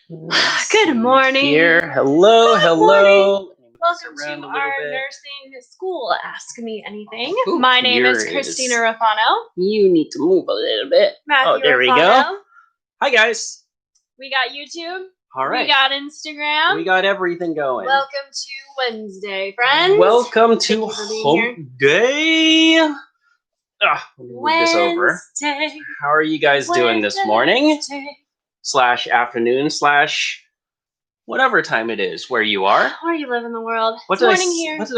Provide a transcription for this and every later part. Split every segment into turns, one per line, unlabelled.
Good morning.
Here. Hello, hello.
Welcome to our nursing school Ask Me Anything.
Ooh,
My name is Christina Rafano.
You need to move a little bit.
Matthew
there
Rafano.
we go. Hi, guys.
We got YouTube.
All right.
We got Instagram.
We got everything going.
Welcome to Wednesday, friends.
Welcome to Hump Day. Let me move this over. How are you guys doing this morning? / afternoon / whatever time it is where you are.
Where you live in the world.
What did I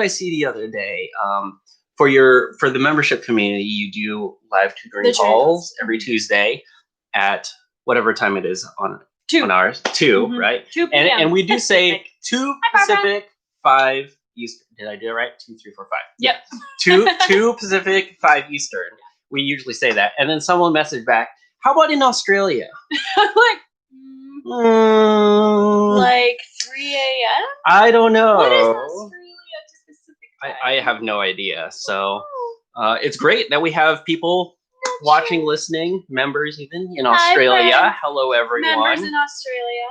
see the other day? For the membership community, you do live tutoring calls every Tuesday at whatever time it is on ours. 2, right?
2 p.m.
And we do say 2 Pacific, 5 Eastern. Did I do it right? 2, 3, 4, 5.
Yep.
2 Pacific, 5 Eastern. We usually say that. And then someone messaged back, how about in Australia?
Like 3 a.m.?
I don't know.
What is Australia to Pacific time?
I have no idea. So it's great that we have people watching, listening, members even in Australia. Hello, everyone.
Members in Australia.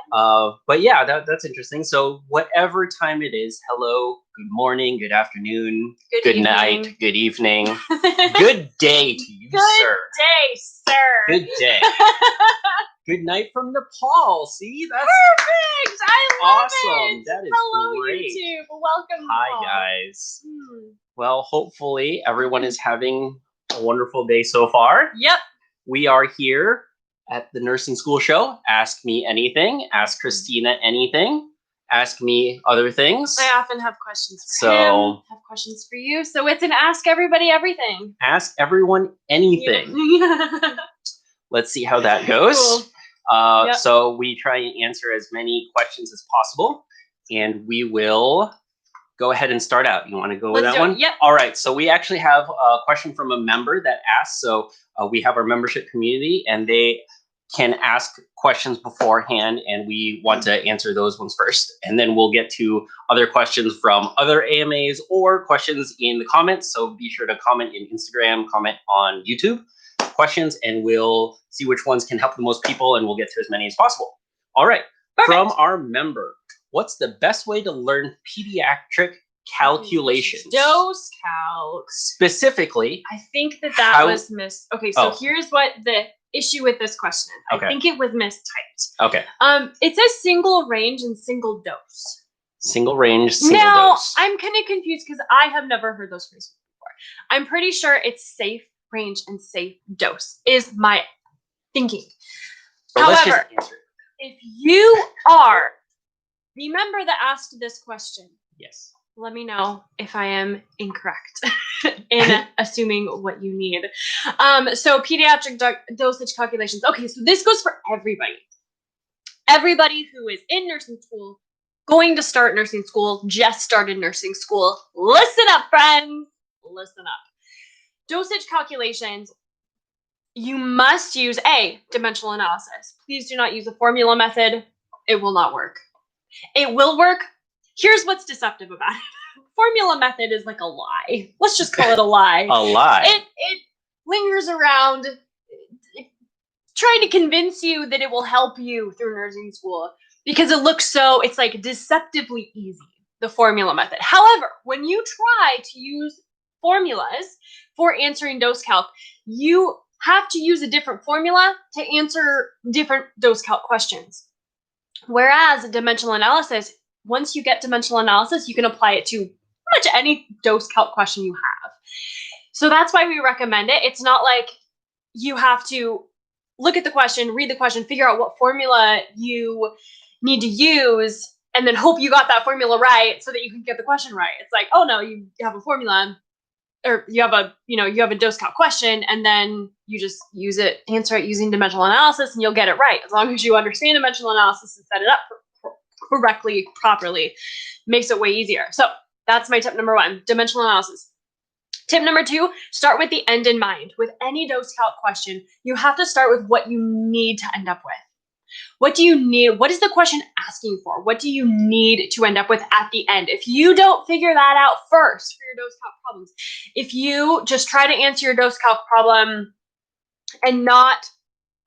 But yeah, that's interesting. So whatever time it is, hello, good morning, good afternoon, good night, good evening, good day to you, sir.
Good day, sir.
Good day. Good night from Nepal. See, that's
perfect. I love it.
That is
Hello,
great.
YouTube. Welcome.
Hi, guys. Well, hopefully everyone is having a wonderful day so far.
Yep.
We are here at the Nursing School Show. Ask me anything. Ask Christina anything. Ask me other things.
I often have questions for him. Have questions for you. So it's an ask everybody everything.
Ask everyone anything.
Yeah.
Let's see how that goes.
Cool.
So we try and answer as many questions as possible, and we will go ahead and start out. You want to go with that one?
Yep.
All right. So we actually have a question from a member that asked. So we have our membership community, and they can ask questions beforehand, and we want to answer those ones first. And then we'll get to other questions from other AMAs or questions in the comments. So be sure to comment in Instagram, comment on YouTube questions, and we'll see which ones can help the most people, and we'll get to as many as possible. All right. Perfect. From our member, what's the best way to learn pediatric calculations?
Dose calcs.
Specifically.
I think that was missed. Okay, so here's what the issue with this question is. I think it was mistyped.
Okay.
It says single range and single dose.
Single range, single dose.
Now, I'm kind of confused because I have never heard those phrases before. I'm pretty sure it's safe range and safe dose is my thinking. However, if you are the member that asked this question,
yes,
let me know if I am incorrect in assuming what you need. So pediatric dosage calculations. Okay, so this goes for everybody. Everybody who is in nursing school, going to start nursing school, just started nursing school. Listen up, friends. Listen up. Dosage calculations, you must use dimensional analysis. Please do not use a formula method. It will not work. It will work. Here's what's deceptive about it. Formula method is like a lie. Let's just call it a lie.
A lie.
It lingers around trying to convince you that it will help you through nursing school because it's like deceptively easy, the formula method. However, when you try to use formulas for answering dose calc, you have to use a different formula to answer different dose calc questions. Whereas dimensional analysis, once you get dimensional analysis, you can apply it to pretty much any dose calc question you have. So that's why we recommend it. It's not like you have to look at the question, read the question, figure out what formula you need to use, and then hope you got that formula right so that you can get the question right. It's like, oh no, you have a formula, or you have a dose calc question, and then you just answer it using dimensional analysis, and you'll get it right. As long as you understand dimensional analysis and set it up correctly, properly, makes it way easier. So that's my tip number 1, dimensional analysis. Tip number 2, start with the end in mind. With any dose calc question, you have to start with what you need to end up with. What do you need? What is the question asking for? What do you need to end up with at the end? If you don't figure that out first for your dose calc problems, if you just try to answer your dose calc problem and not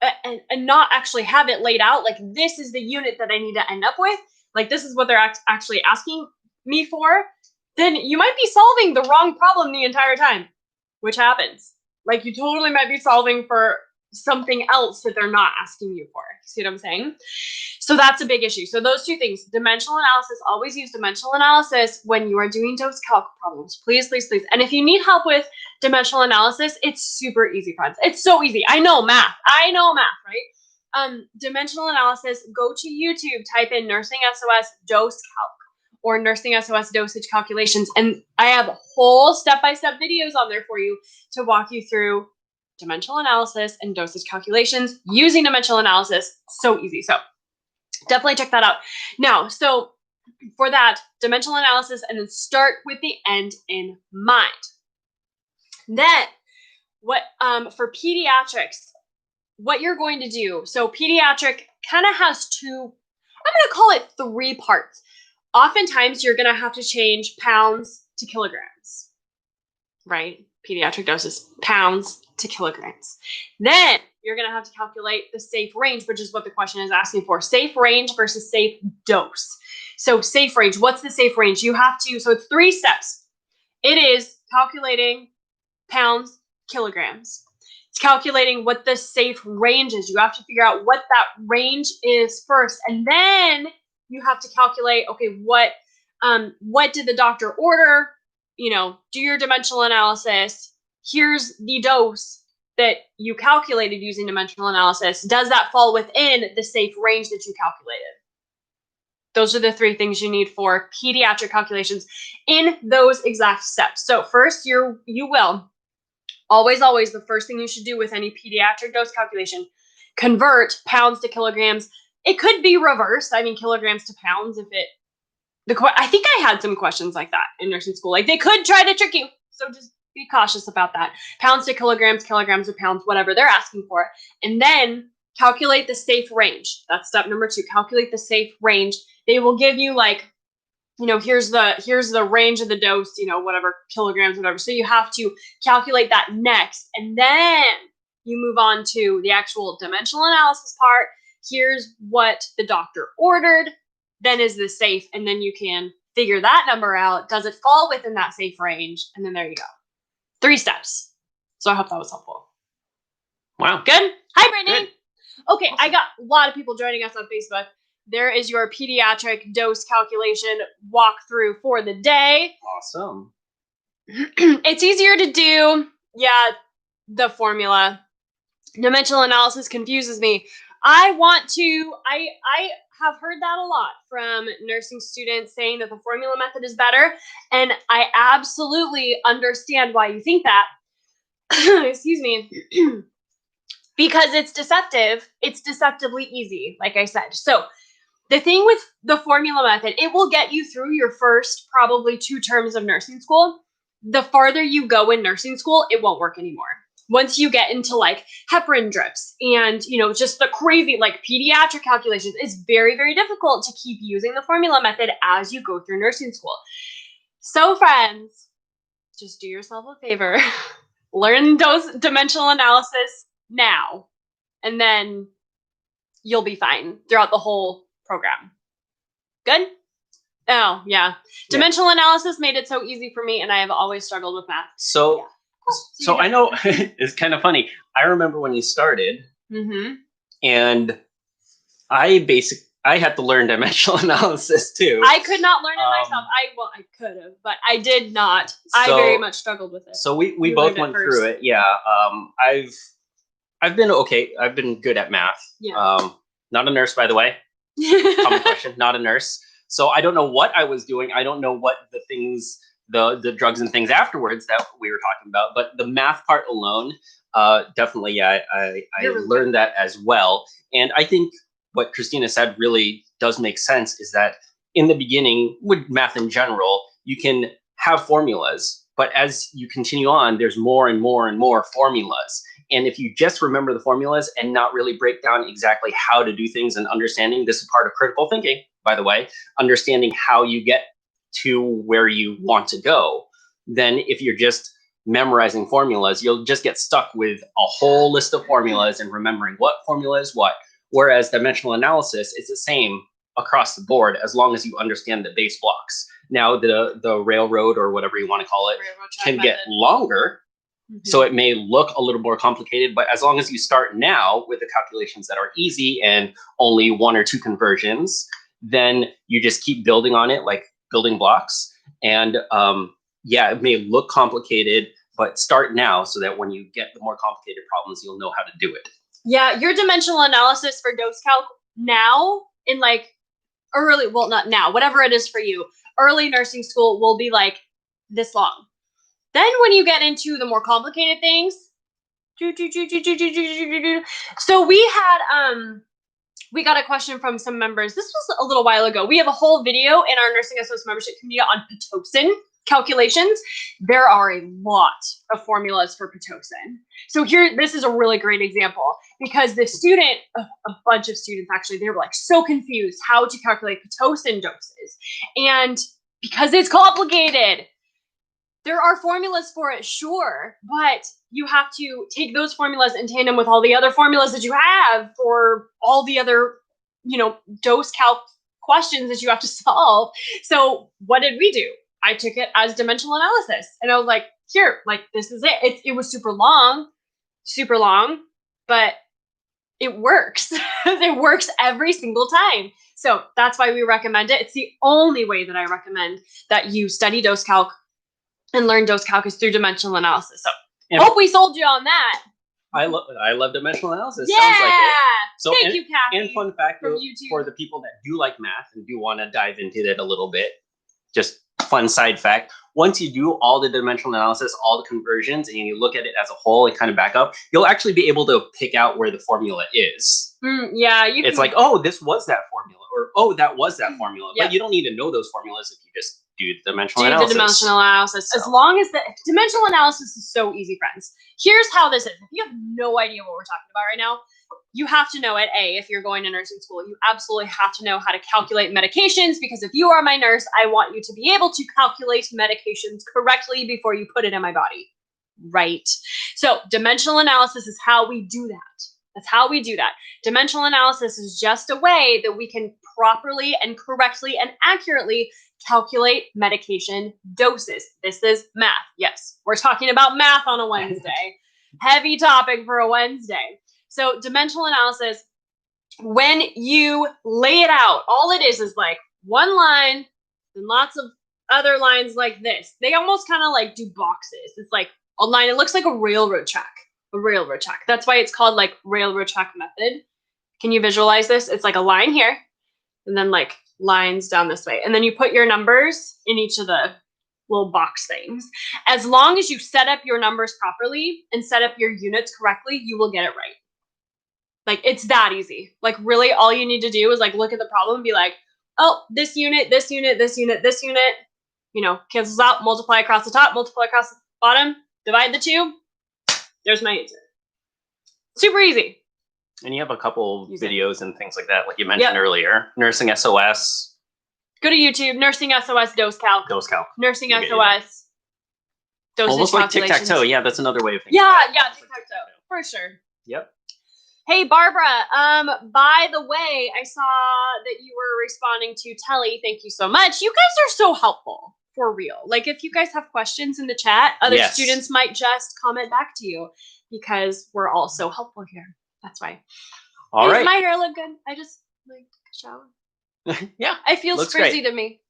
and not actually have it laid out, like this is the unit that I need to end up with, like this is what they're actually asking me for, then you might be solving the wrong problem the entire time, which happens. Like you totally might be solving for something else that they're not asking you for. See what I'm saying? So that's a big issue. So those two things, dimensional analysis, always use dimensional analysis when you are doing dose calc problems. Please, please, please. And if you need help with dimensional analysis, it's super easy, friends. It's so easy. I know math, right? Dimensional analysis, go to YouTube, type in NursingSOS dose calc or NursingSOS dosage calculations. And I have whole step-by-step videos on there for you to walk you through dimensional analysis and dosage calculations using dimensional analysis. So easy. So definitely check that out. Now, so for that, dimensional analysis, and then start with the end in mind. Then what for pediatrics, what you're going to do, so pediatric kind of has two, I'm going to call it 3 parts. Oftentimes you're going to have to change pounds to kilograms, right? Pediatric doses, pounds to kilograms. Then you're going to have to calculate the safe range, which is what the question is asking for. Safe range versus safe dose. So safe range, what's the safe range? You have to, so it's 3 steps. It is calculating pounds, kilograms. It's calculating what the safe range is. You have to figure out what that range is first. And then you have to calculate, okay, what did the doctor order? You know, do your dimensional analysis. Here's the dose that you calculated using dimensional analysis. Does that fall within the safe range that you calculated? Those are the 3 things you need for pediatric calculations in those exact steps. So first, you will always, the first thing you should do with any pediatric dose calculation, convert pounds to kilograms. It could be reversed. I mean, kilograms to pounds if it, I think I had some questions like that in nursing school. Like they could try to trick you. So just be cautious about that. Pounds to kilograms, kilograms to pounds, whatever they're asking for. And then calculate the safe range. That's step number 2. Calculate the safe range. They will give you like, you know, here's the range of the dose, you know, whatever, kilograms, whatever. So you have to calculate that next. And then you move on to the actual dimensional analysis part. Here's what the doctor ordered. Then is this safe? And then you can figure that number out. Does it fall within that safe range? And then there you go. 3 steps. So I hope that was helpful.
Wow.
Good? Hi, Brittany.
Good.
Okay, awesome. I got a lot of people joining us on Facebook. There is your pediatric dose calculation walkthrough for the day.
Awesome.
It's easier to do. Yeah, the formula. Dimensional analysis confuses me. I have heard that a lot from nursing students saying that the formula method is better. And I absolutely understand why you think that. Excuse me. Because it's deceptive. It's deceptively easy, like I said. So the thing with the formula method, it will get you through your first probably 2 terms of nursing school. The farther you go in nursing school, it won't work anymore. Once you get into like heparin drips and, you know, just the crazy like pediatric calculations, it's very, very difficult to keep using the formula method as you go through nursing school. So friends, just do yourself a favor. Learn dimensional analysis now, and then you'll be fine throughout the whole program. Good? Oh, yeah. Dimensional analysis made it so easy for me, and I have always struggled with math.
So I know it's kind of funny. I remember when you started, and I had to learn dimensional analysis too.
I could not learn it myself. I could have, but I did not. I very much struggled with it.
So we both went through it. Yeah. I've been okay. I've been good at math.
Yeah.
Not a nurse, by the way. Common question. Not a nurse. So I don't know what I was doing. I don't know what the things, the drugs and things afterwards that we were talking about. But the math part alone, definitely, yeah, I learned that as well. And I think what Christina said really does make sense is that in the beginning, with math in general, you can have formulas. But as you continue on, there's more and more and more formulas. And if you just remember the formulas and not really break down exactly how to do things and understanding, this is part of critical thinking, by the way, understanding how you get to where you want to go. Then if you're just memorizing formulas, you'll just get stuck with a whole list of formulas and remembering what formula is what. Whereas dimensional analysis is the same across the board as long as you understand the base blocks. Now the railroad or whatever you want to call it can get longer. So it may look a little more complicated, but as long as you start now with the calculations that are easy and only 1 or 2 conversions, then you just keep building on it like building blocks. And yeah, it may look complicated, but start now so that when you get the more complicated problems, you'll know how to do it.
Yeah, your dimensional analysis for dose calc now in like early, well, not now, whatever it is for you, early nursing school will be like this long. Then when you get into the more complicated things, so we got a question from some members. This was a little while ago. We have a whole video in our NursingSOS membership community on Pitocin calculations. There are a lot of formulas for Pitocin. So here, this is a really great example because the student, a bunch of students actually, they were like so confused how to calculate Pitocin doses. And because it's complicated, there are formulas for it, sure, but you have to take those formulas in tandem with all the other formulas that you have for all the other, dose calc questions that you have to solve. So what did we do? I took it as dimensional analysis, and I was like, here, like this is it. It was super long, but it works. It works every single time. So that's why we recommend it. It's the only way that I recommend that you study dose calc and learn dose calc is through dimensional analysis. So hope we sold you on that.
I love dimensional analysis.
Yeah.
Sounds like it. So,
Thank you, Kathy.
And fun fact
from
for the people that do like math and do want to dive into it a little bit, just fun side fact. Once you do all the dimensional analysis, all the conversions, and you look at it as a whole and kind of back up, you'll actually be able to pick out where the formula is.
Yeah.
It's like, oh, this was that formula, or oh, that was that formula.
Yep.
But you don't need to know those formulas if you just do the dimensional analysis.
So. As long as the dimensional analysis is so easy, friends. Here's how this is. If you have no idea what we're talking about right now, you have to know it. If you're going to nursing school, you absolutely have to know how to calculate medications, because if you are my nurse, I want you to be able to calculate medications correctly before you put it in my body. Right? So dimensional analysis is how we do that. That's how we do that. Dimensional analysis is just a way that we can properly and correctly and accurately calculate medication doses. This is math. Yes, we're talking about math on a Wednesday. Heavy topic for a Wednesday. So dimensional analysis, when you lay it out, all it is like one line and lots of other lines like this. They almost kind of like do boxes. It's like a line. It looks like a railroad track. That's why it's called like railroad track method. Can you visualize this? It's like a line here and then like lines down this way. And then you put your numbers in each of the little box things. As long as you set up your numbers properly and set up your units correctly, you will get it right. Like it's that easy. Like really all you need to do is like look at the problem and be like, oh, this unit, cancels out, multiply across the top, multiply across the bottom, divide the two. There's my answer. Super easy.
And you have a couple videos and things like that, like you mentioned earlier. NursingSOS.
Go to YouTube, NursingSOS dose calc. NursingSOS dosage
almost like tic-tac-toe. Yeah, that's another way of thinking.
Yeah, tic-tac-toe. For sure.
Yep.
Hey, Barbara, by the way, I saw that you were responding to Telly. Thank you so much. You guys are so helpful, for real. Like, if you guys have questions in the chat, other students might just comment back to you because we're all so helpful here. That's why.
All right.
Does my hair look good? I just, like, took a shower.
Yeah.
It feels frizzy to me.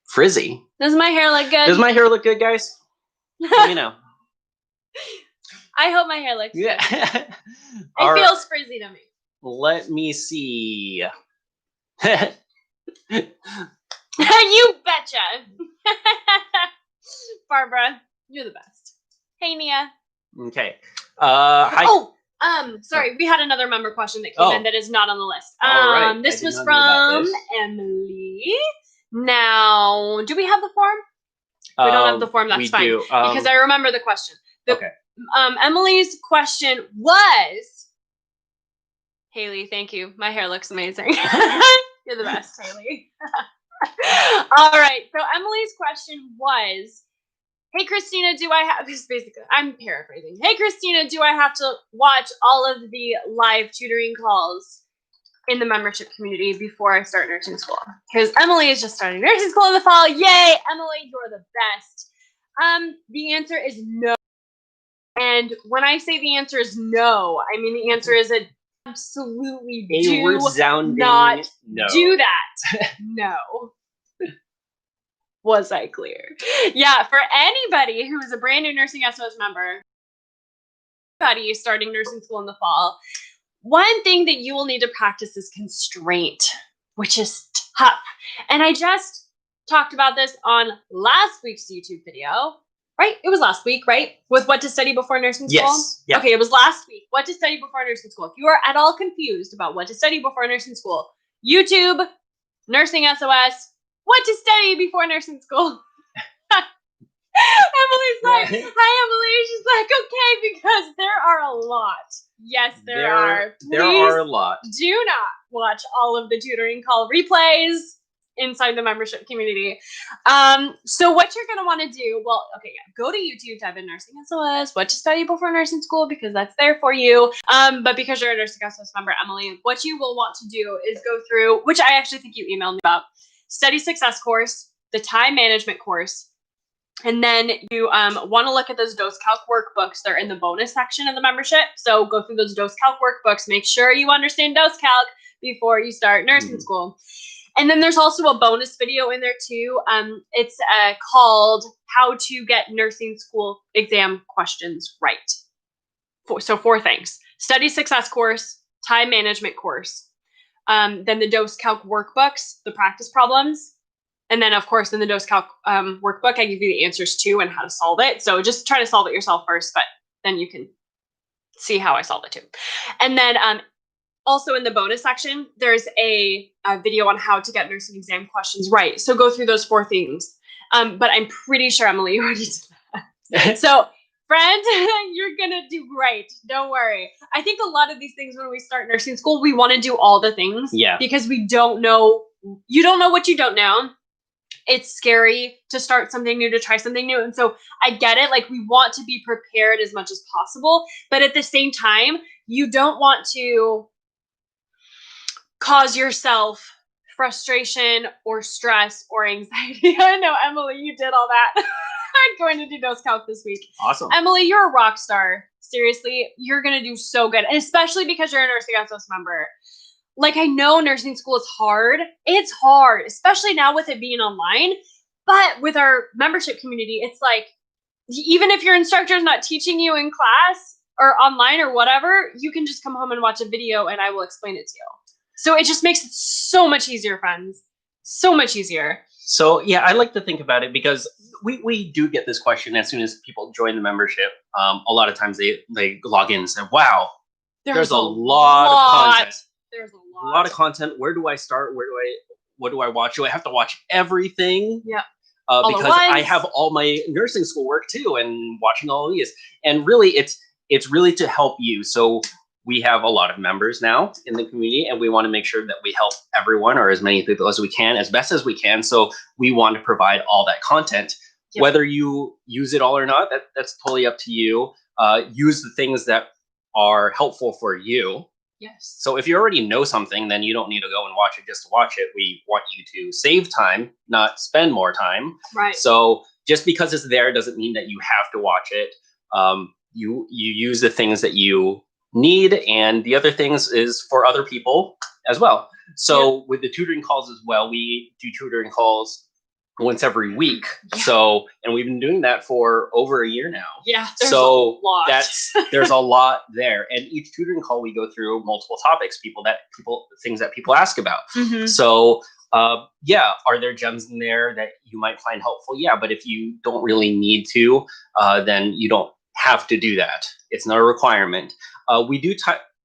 Frizzy?
Does my hair look good?
Does my hair look good, guys? Let me know.
I hope my hair looks good.
Yeah.
It feels frizzy to me.
Let me see.
You betcha. Barbara, you're the best. Hey, Nia.
Okay. Hi.
Sorry. We had another member question that came in that is not on the list.
Right.
This was from Emily. Now, do we have the form? We don't have the form. That's fine. Do. Because I remember the question.
Okay.
Emily's question was, Haley, thank you. My hair looks amazing. You're the best, Haley. All right. So Emily's question was, hey, Christina, do I have, this basically, I'm paraphrasing. Hey, Christina, do I have to watch all of the live tutoring calls in the membership community before I start nursing school? Because Emily is just starting nursing school in the fall. Yay, Emily, you're the best. The answer is no. And when I say the answer is no, I mean the answer is absolutely do not do that. No. Was I clear? Yeah, for anybody who is a brand new NursingSOS member, anybody starting nursing school in the fall, one thing that you will need to practice is constraint, which is tough. And I just talked about this on last week's YouTube video, right? It was last week, right? With what to study before nursing school?
Yes. Yeah.
Okay, it was last week. What to study before nursing school. If you are at all confused about what to study before nursing school, YouTube, NursingSOS, what to study before nursing school. Emily's like, hi, Emily. She's like, okay, because there are a lot. Yes, there are.
There are a lot.
Do not watch all of the tutoring call replays inside the membership community. So what you're going to want to do, well, okay, yeah, go to YouTube, type in NursingSOS, what to study before nursing school, because that's there for you. But because you're a NursingSOS member, Emily, what you will want to do is go through, which I actually think you emailed me about, study success course, the time management course, and then you want to look at those dose calc workbooks. They're in the bonus section of the membership. So go through those dose calc workbooks. Make sure you understand dose calc before you start nursing school. And then there's also a bonus video in there too. It's called How to Get Nursing School Exam Questions Right. So 4 things: study success course, time management course, then the dose calc workbooks, the practice problems. And then, of course, in the dose calc workbook, I give you the answers too and how to solve it. So just try to solve it yourself first, but then you can see how I solve it too. And then also in the bonus section, there's a video on how to get nursing exam questions right. So go through those 4 things. But I'm pretty sure, Emily, you already did that. So, friend, you're going to do great. Don't worry. I think a lot of these things when we start nursing school, we want to do all the things.
Yeah.
Because we don't know. You don't know what you don't know. It's scary to start something new, to try something new. And so I get it. Like, we want to be prepared as much as possible. But at the same time, you don't want to cause yourself frustration or stress or anxiety. I know, Emily, you did all that. I'm going to do dose calc this week.
Awesome.
Emily, you're a rock star. Seriously, you're going to do so good. And especially because you're a NursingSOS member. Like, I know nursing school is hard. It's hard, especially now with it being online. But with our membership community, it's like, even if your instructor is not teaching you in class or online or whatever, you can just come home and watch a video and I will explain it to you. So it just makes it so much easier, friends. So much easier.
So yeah, I like to think about it because we do get this question as soon as people join the membership. A lot of times they log in and say, wow, there's a lot of content.
There's
a lot of content. Where do I start? What do I watch? Do I have to watch everything?
Yeah.
Because I have all my nursing school work too and watching all of these. And really it's really to help you. So we have a lot of members now in the community and we want to make sure that we help everyone or as many people as we can, as best as we can. So we want to provide all that content. Yep. Whether you use it all or not, that's totally up to you. Use the things that are helpful for you.
Yes.
So if you already know something, then you don't need to go and watch it just to watch it. We want you to save time, not spend more time.
Right.
So just because it's there doesn't mean that you have to watch it. You use the things that you need, and the other things is for other people as well. So with the tutoring calls as well, we do tutoring calls once every week. Yeah. So, and we've been doing that for over a year now.
Yeah. So
there's a lot there. And each tutoring call, we go through multiple topics, things that people ask about. Mm-hmm. So, are there gems in there that you might find helpful? Yeah. But if you don't really need to, then you don't have to do that. It's not a requirement. We do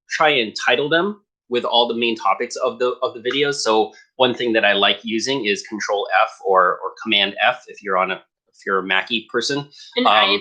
try and title them with all the main topics of the videos. So one thing that I like using is Control F or Command F if you're a Mackie person.
An I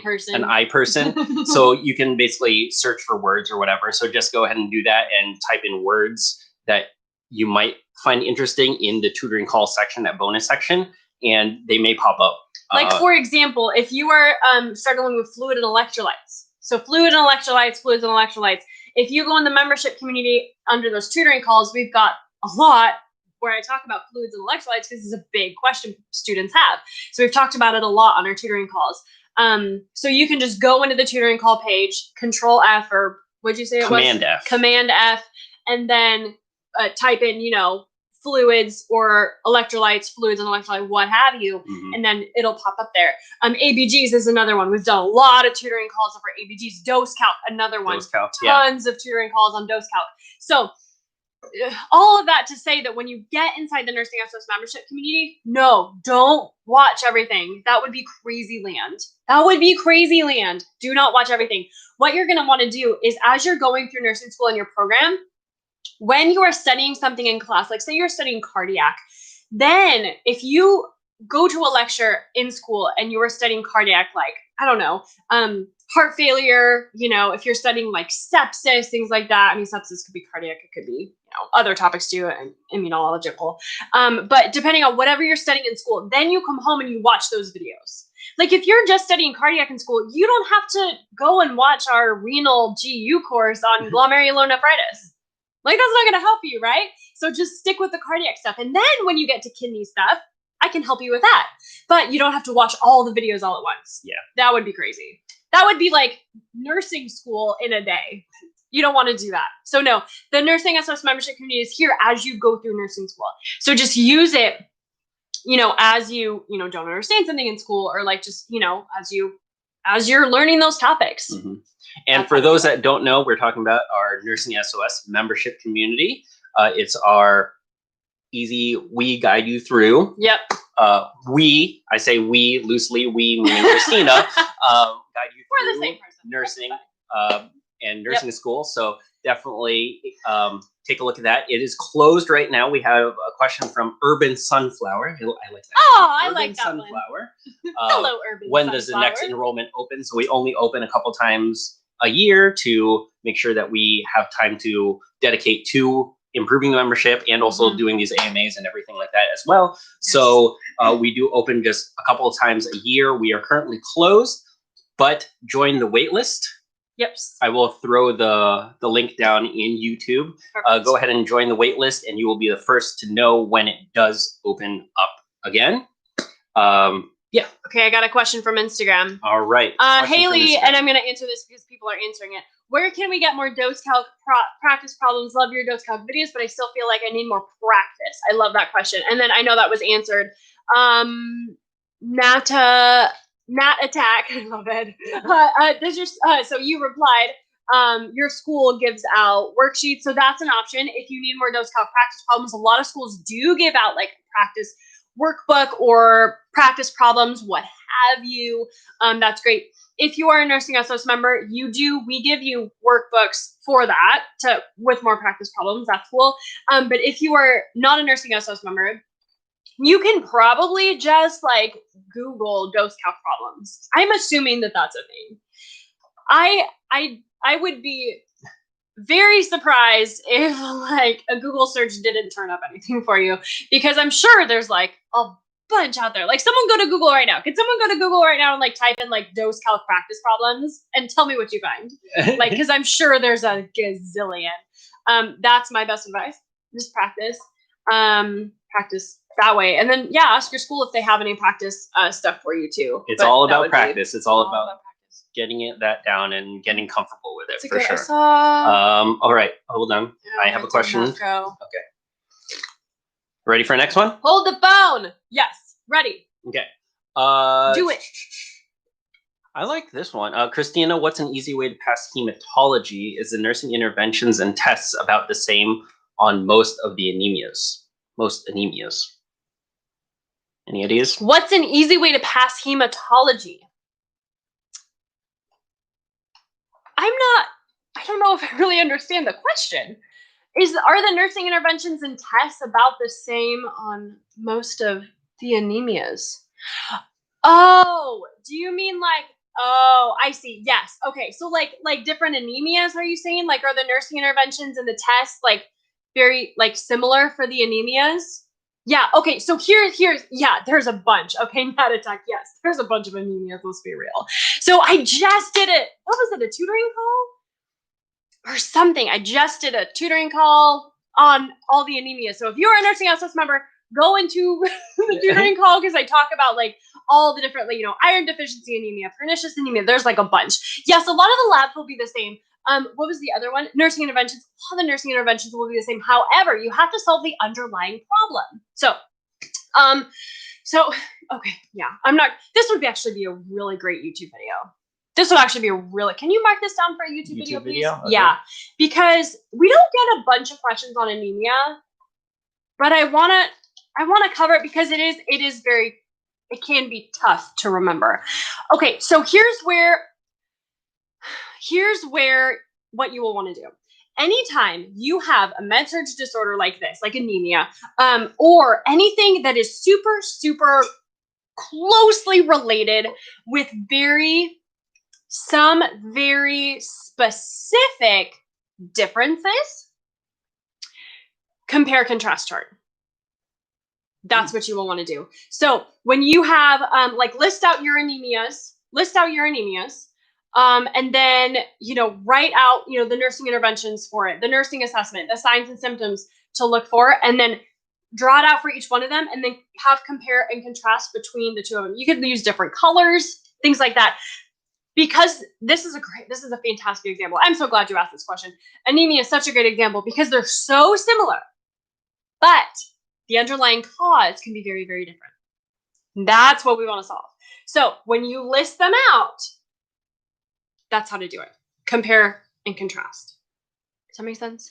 person.
So you can basically search for words or whatever. So just go ahead and do that and type in words that you might find interesting in the tutoring call section, that bonus section, and they may pop up.
Like, for example, if you are struggling with fluid and electrolytes, so fluids and electrolytes, if you go in the membership community under those tutoring calls, we've got a lot where I talk about fluids and electrolytes because this is a big question students have. So we've talked about it a lot on our tutoring calls. So you can just go into the tutoring call page, Control F, or what'd you say it was?
Command F.
Command F, and then type in, fluids or electrolytes, fluids and electrolyte, what have you, and then it'll pop up there. ABGs is another one. We've done a lot of tutoring calls for ABGs. Dose calc, another one.
Dose calc,
Tons of tutoring calls on dose calc. So all of that to say that when you get inside the NursingSOS membership community, no, don't watch everything. That would be crazy land. Do not watch everything. What you're going to want to do is, as you're going through nursing school in your program, when you are studying something in class, like say you're studying cardiac, then if you go to a lecture in school and you are studying cardiac, like, I don't know, heart failure, if you're studying like sepsis, things like that. I mean, sepsis could be cardiac, it could be, other topics too, and immunological. But depending on whatever you're studying in school, then you come home and you watch those videos. Like if you're just studying cardiac in school, you don't have to go and watch our renal GU course on glomerulonephritis. Like that's not going to help you, right? So just stick with the cardiac stuff. And then when you get to kidney stuff, I can help you with that. But you don't have to watch all the videos all at once.
Yeah.
That would be crazy. That would be like nursing school in a day. You don't want to do that. So no, the NursingSOS membership community is here as you go through nursing school. So just use it, as you, don't understand something in school, or like just, as you're learning those topics.
Mm-hmm. And for those that don't know, we're talking about our NursingSOS membership community. It's our easy, we guide you through.
Yep.
I say we loosely, we meaning Christina, guide you
We're
through
the same person.
nursing and nursing school. So definitely take a look at that. It is closed right now. We have a question from Urban Sunflower. I like that.
Oh, I
Urban
like that
Sunflower.
one. Hello, Urban
When
Sunflower.
does the next enrollment open? So we only open a couple times a year to make sure that we have time to dedicate to improving the membership and also doing these AMAs and everything like that as well. Yes. So we do open just a couple of times a year. We are currently closed, but join the wait list.
Yep.
I will throw the link down in YouTube. Go ahead and join the wait list, and you will be the first to know when it does open up again. Yeah.
Okay, I got a question from Instagram.
All right.
Haley, and I'm going to answer this because people are answering it. Where can we get more dose calc practice problems? Love your dose calc videos, but I still feel like I need more practice. I love that question. And then I know that was answered. Nat Attack, I love it. So you replied, your school gives out worksheets. So that's an option. If you need more dose calc practice problems, a lot of schools do give out like practice workbook or practice problems, what have you. That's great. If you are a NursingSOS member, we give you workbooks for that with more practice problems. That's cool. But if you are not a NursingSOS member, you can probably just like Google dose calc problems. I'm assuming that that's a thing. I would be very surprised if like a Google search didn't turn up anything for you, because I'm sure there's like a bunch out there. Like someone go to Google right now. Can someone go to Google right now and like type in like dose calc practice problems and tell me what you find? Like, because I'm sure there's a gazillion. That's my best advice. Just practice. Practice that way. And then ask your school if they have any practice stuff for you too.
It's all about practice. It's all about getting that down and getting comfortable with it, for sure. All right, hold on. I have a question. Okay. Ready for the next one?
Hold the phone. Yes, ready.
Okay.
Do it.
I like this one. Christina, what's an easy way to pass hematology? Is the nursing interventions and tests about the same on most of the anemias? Most anemias. Any ideas?
What's an easy way to pass hematology? I don't know if I really understand the question. Are the nursing interventions and tests about the same on most of the anemias? Oh, do you mean like, oh, I see. Yes. Okay. So like different anemias, are you saying? Like, are the nursing interventions and the tests like very like similar for the anemias? Yeah. Okay. So here's yeah. There's a bunch. Okay, not attack. Yes, there's a bunch of anemia. Let's be real. So I just did it. What was it? A tutoring call or something? I just did a tutoring call on all the anemia. So if you're a NursingSOS member, go into the tutoring call because I talk about like all the different, like, iron deficiency anemia, pernicious anemia. There's like a bunch. Yes, a lot of the labs will be the same. What was the other one? Nursing interventions. All the nursing interventions will be the same. However, you have to solve the underlying problem. So, okay, yeah. This would actually be a really great YouTube video. This would actually be can you mark this down for a YouTube video, please?
Okay.
Yeah, because we don't get a bunch of questions on anemia, but I wanna cover it because it can be tough to remember. Okay, so here's where what you will want to do. Anytime you have a med-surg disorder like this, like anemia, or anything that is super, super closely related with some very specific differences, compare contrast chart. That's what you will want to do. So when you have list out your anemias, and then, write out, the nursing interventions for it, the nursing assessment, the signs and symptoms to look for, and then draw it out for each one of them, and then have compare and contrast between the two of them. You could use different colors, things like that, because this is a fantastic example. I'm so glad you asked this question. Anemia is such a great example because they're so similar, but the underlying cause can be very, very different. That's what we want to solve. So when you list them out, that's how to do it. Compare and contrast. Does that make sense?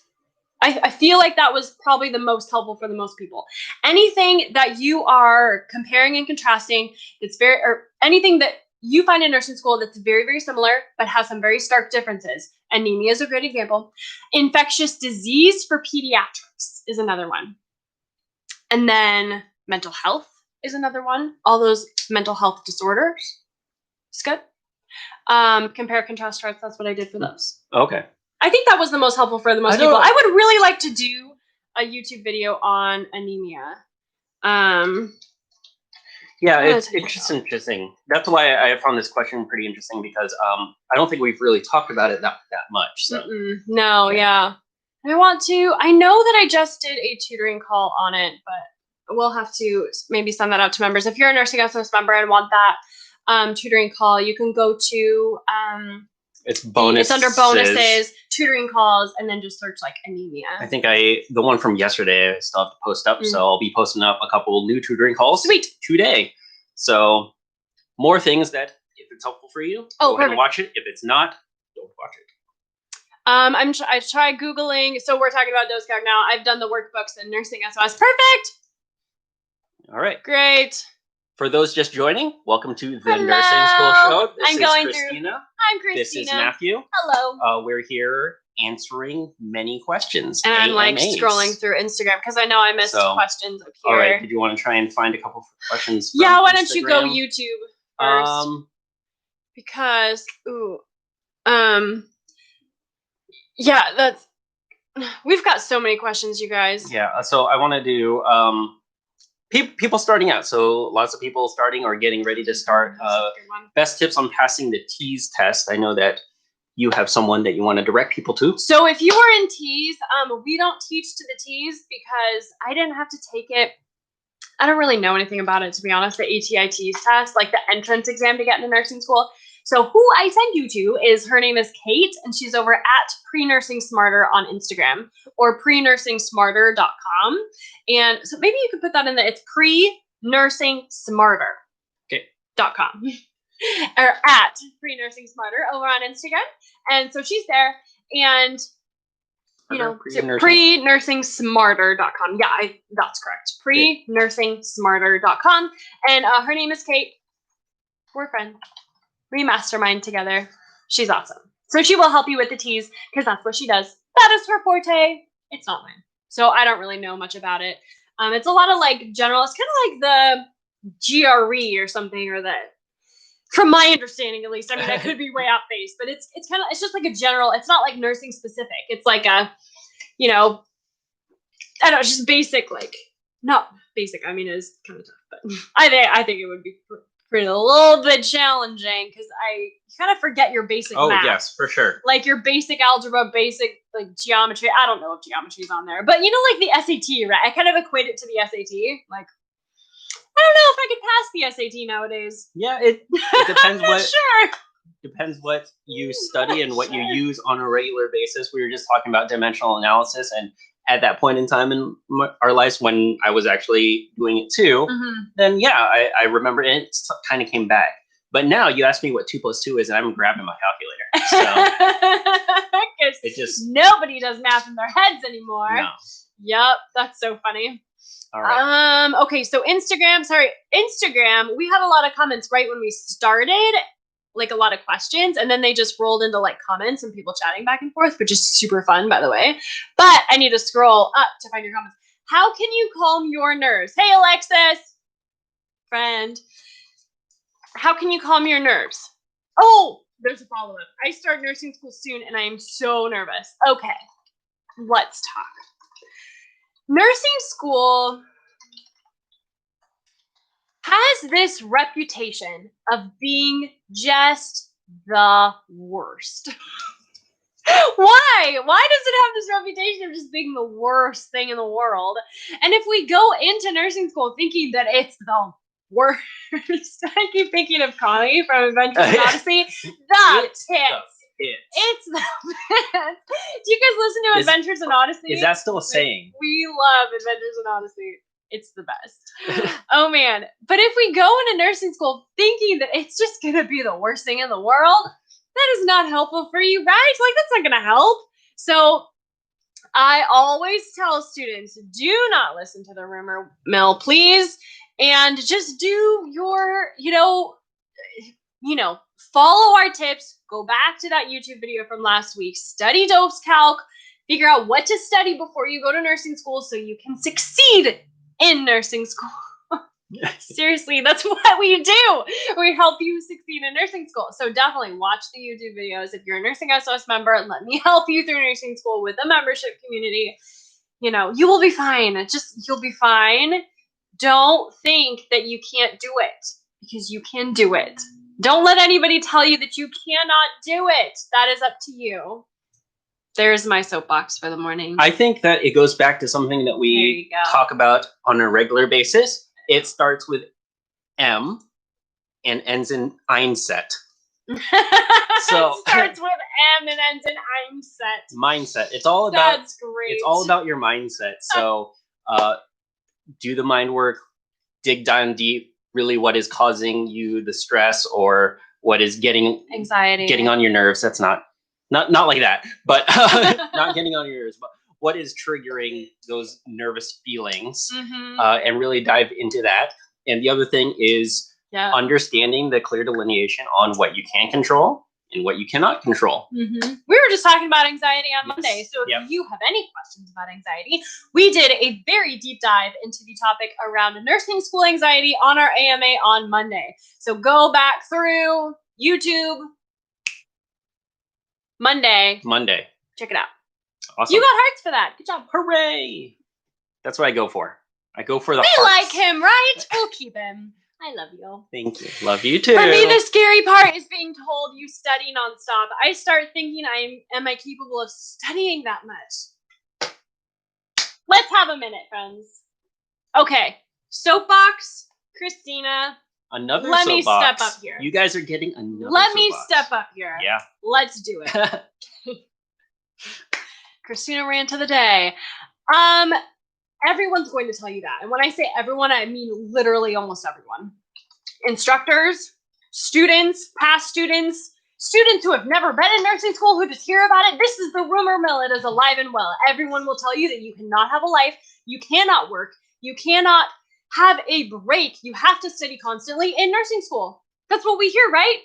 I feel like that was probably the most helpful for the most people. Anything that you are comparing and contrasting, or anything that you find in nursing school that's very, very similar, but has some very stark differences. Anemia is a great example. Infectious disease for pediatrics is another one. And then mental health is another one. All those mental health disorders. It's good. Compare contrast charts. That's what I did for those.
Okay.
I think that was the most helpful for the most people. I would really like to do a YouTube video on anemia.
Yeah, it's interesting. That's why I found this question pretty interesting because I don't think we've really talked about it that much. So.
No, yeah. I know that I just did a tutoring call on it, but we'll have to maybe send that out to members. If you're a NursingSOS member and want that tutoring call, you can go to
it's under
bonuses, tutoring calls, and then just search like anemia.
I think the one from yesterday I still have to post up, so I'll be posting up a couple new tutoring calls.
Sweet.
Today. So more things that if it's helpful for you, go ahead and watch it. If it's not, don't watch it.
I tried Googling. So we're talking about dosage now. I've done the workbooks and NursingSOS. Perfect.
All right.
Great.
For those just joining, welcome to the Nursing School Show. This is Christina.
I'm Christina.
This is Matthew.
Hello.
We're here answering many questions.
And I'm like scrolling through Instagram because I know I missed questions up here.
All right. Did you want to try and find a couple of questions?
Yeah. Why don't you go YouTube first? Because yeah, we've got so many questions, you guys.
Yeah. So I want to do people starting out. So lots of people starting or getting ready to start. Best tips on passing the TEAS test. I know that you have someone that you want to direct people to.
So if you are in TEAS, we don't teach to the TEAS because I didn't have to take it. I don't really know anything about it, to be honest. The ATI TEAS test, like the entrance exam to get into nursing school. So who I send you to is, her name is Kate, and she's over at Pre-Nursing Smarter on Instagram or prenursingsmarter.com. And so maybe you could put that in there. It's pre-nursing-smarter.com. Or at Pre-Nursing Smarter over on Instagram. And so she's there, and pre-nursing-smarter.com. Yeah, that's correct. Pre-nursing-smarter.com. And her name is Kate. We're friends. We mastermind together. She's awesome. So she will help you with the TEAS because that's what she does. That is her forte. It's not mine. So I don't really know much about it. It's a lot of like general. It's kind of like the GRE or something, or that. From my understanding, at least. I mean, I could be way off base, but it's just like a general. It's not like nursing specific. It's like a, I don't know, just basic like not basic. I mean, it's kind of tough, but I think it would be pretty a little bit challenging because you kind of forget your basic math.
Yes, for sure.
Like your basic algebra, basic like geometry. I don't know if geometry's on there, but you know, like the SAT, right? I kind of equate it to the SAT. Like, I don't know if I could pass the SAT nowadays.
Yeah, it depends
I'm not sure.
Depends what you study and what you use on a regular basis. We were just talking about dimensional analysis, and at that point in time in our lives when I was actually doing it too, then yeah, I remember it kind of came back. But now you ask me what 2 + 2 is, and I'm grabbing my calculator. So it just
nobody does math in their heads anymore.
No.
Yep, that's so funny.
All right.
Okay, so Instagram, we had a lot of comments right when we started, like a lot of questions, and then they just rolled into like comments and people chatting back and forth, which is super fun, by the way. But I need to scroll up to find your comments. How can you calm your nerves? Hey, Alexis, friend. How can you calm your nerves? Oh, there's a follow-up. I start nursing school soon and I am so nervous. Okay, let's talk. Nursing school has this reputation of being just the worst. Why? Why does it have this reputation of just being the worst thing in the world? And if we go into nursing school thinking that it's the worst, I keep thinking of Connie from Adventures in Odyssey. It's the best. Do you guys listen to Adventures in Odyssey?
Is that still a saying?
We love Adventures in Odyssey. It's the best. Oh man. But if we go into nursing school thinking that it's just going to be the worst thing in the world, that is not helpful for you, right? Like, that's not going to help. So I always tell students, do not listen to the rumor mill, please. And just do your, follow our tips. Go back to that YouTube video from last week. Study dose calc. Figure out what to study before you go to nursing school so you can succeed in nursing school. Seriously, that's what we do. We help you succeed in nursing school. So definitely watch the YouTube videos. If you're a NursingSOS member, let me help you through nursing school with a membership community. You will be fine. You'll be fine. Don't think that you can't do it, because you can do it. Don't let anybody tell you that you cannot do it. That is up to you. There's my soapbox for the morning.
I think that it goes back to something that we talk about on a regular basis. It starts with M and ends in Einset. So
it starts with M and ends in Einset.
Mindset. It's all about.
That's great.
It's all about your mindset. So do the mind work. Dig down deep. Really, what is causing you the stress, or what is
anxiety,
getting on your nerves? That's not like that, but not getting on your nerves, but what is triggering those nervous feelings, and really dive into that. And the other thing is understanding the clear delineation on what you can control and what you cannot control.
We were just talking about anxiety on Monday. So if you have any questions about anxiety, we did a very deep dive into the topic around nursing school anxiety on our AMA on Monday. So go back through YouTube. Monday. Check it out.
Awesome.
You got hearts for that. Good job.
Hooray. That's what I go for. I go for the
We
hearts.
like him, right? We'll keep him. I love you.
Thank you. Love you too.
For me, the scary part is being told you study nonstop. I start thinking, am I capable of studying that much? Let's have a minute, friends. Okay. Soapbox, Christina.
Another
Let
soapbox.
me step up here.
You guys are getting another
Let me
soapbox.
step up here.
Yeah.
Let's do it. Christina rant of the day. Everyone's going to tell you that. And when I say everyone, I mean literally almost everyone. Instructors, students, past students, students who have never been in nursing school who just hear about it. This is the rumor mill. It is alive and well. Everyone will tell you that you cannot have a life. You cannot work. You cannot have a break. You have to study constantly in nursing school. That's what we hear, right?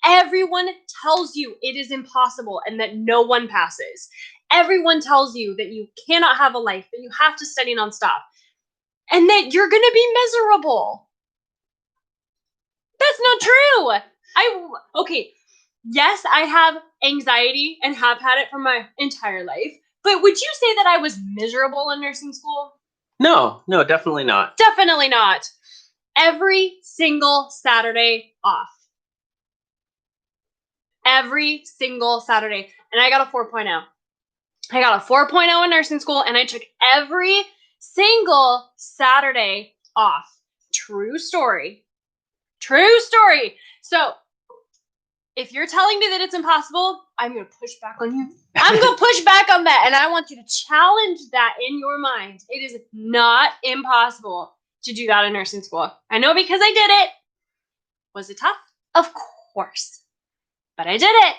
Everyone tells you it is impossible and that no one passes. Everyone tells you that you cannot have a life, that you have to study nonstop, and that you're going to be miserable. That's not true. Okay, yes, I have anxiety and have had it for my entire life, but would you say that I was miserable in nursing school?
No, definitely not.
Definitely not. Every single Saturday off. Every single Saturday. And I got a 4.0. I got a 4.0 in nursing school, and I took every single Saturday off. True story. True story. So if you're telling me that it's impossible, I'm going to push back on you. I'm going to push back on that. And I want you to challenge that in your mind. It is not impossible to do that in nursing school. I know because I did it. Was it tough? Of course. But I did it.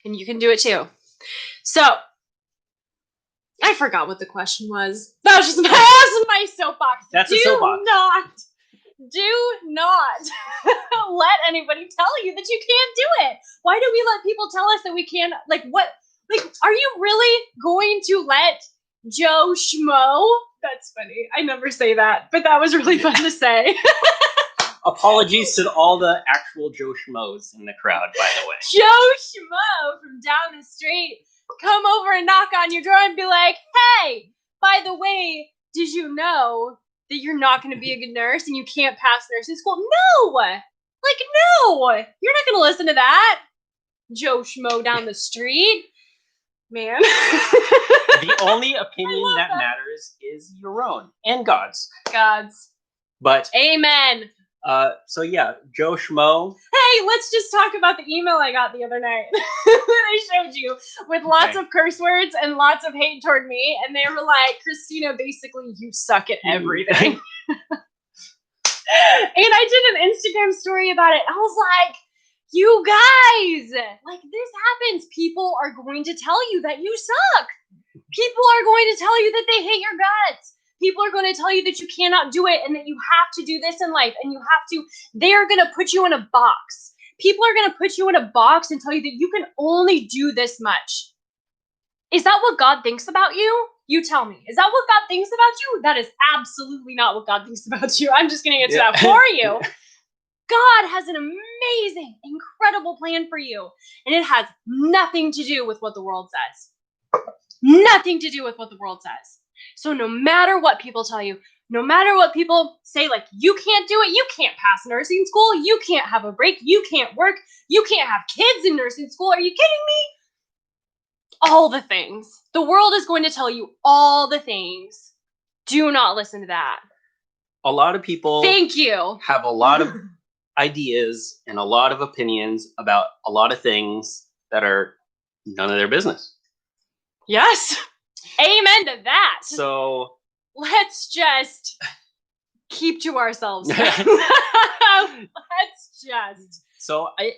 And you can do it too. So I forgot what the question was. That was just my soapbox.
That's a soapbox.
Do not let anybody tell you that you can't do it. Why do we let people tell us that we can't? Like, what? Like, are you really going to let Joe Schmo? That's funny. I never say that, but that was really fun to say.
Apologies to all the actual Joe Schmoes in the crowd, by the way.
Joe Schmo from down the street come over and knock on your door and be like, hey, by the way, did you know that you're not going to be a good nurse and you can't pass nursing school? No! Like, no! You're not going to listen to that, Joe Schmo down the street. Man.
The only opinion that matters is your own and God's. But
amen.
So yeah, Joe Schmo.
Hey, let's just talk about the email I got the other night that I showed you with lots of curse words and lots of hate toward me. And they were like, Christina, basically you suck at everything. And I did an Instagram story about it. I was like, you guys, like, this happens. People are going to tell you that you suck. People are going to tell you that they hate your guts. People are going to tell you that you cannot do it and that you have to do this in life and you have to. They're going to put you in a box. People are going to put you in a box and tell you that you can only do this much. Is that what God thinks about you? You tell me. Is that what God thinks about you? That is absolutely not what God thinks about you. I'm just going to answer that for you. God has an amazing, incredible plan for you. And it has nothing to do with what the world says. Nothing to do with what the world says. So no matter what people tell you, no matter what people say, like, you can't do it, you can't pass nursing school, you can't have a break, you can't work, you can't have kids in nursing school, are you kidding me? All the things. The world is going to tell you all the things. Do not listen to that.
A lot of people
Thank you.
Have a lot of ideas and a lot of opinions about a lot of things that are none of their business.
Yes. Amen to that.
So
let's just keep to ourselves. Let's just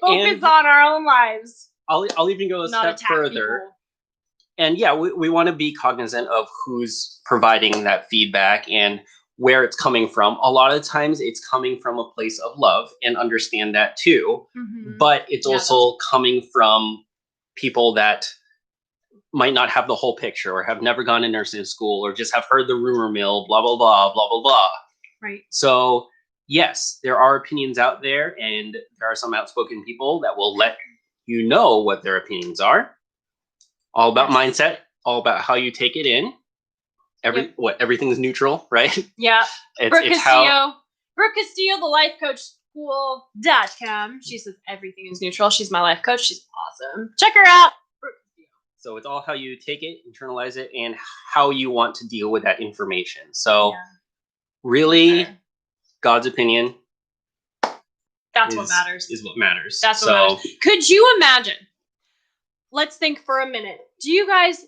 focus on our own lives.
I'll even go a step further. People. And yeah, we want to be cognizant of who's providing that feedback and where it's coming from. A lot of times it's coming from a place of love, and understand that too. Mm-hmm. But it's also coming from people that might not have the whole picture or have never gone to nursing school or just have heard the rumor mill, blah, blah, blah, blah, blah, blah.
Right.
So yes, there are opinions out there, and there are some outspoken people that will let you know what their opinions are. All about mindset, all about how you take it in. Everything's neutral, right?
Yeah.
Brooke Castillo,
the life coach school.com. She says everything is neutral. She's my life coach. She's awesome. Check her out.
So it's all how you take it, internalize it, and how you want to deal with that information. So really, God's opinion
That's what matters.
Is what matters.
That's what matters. Could you imagine? Let's think for a minute. Do you guys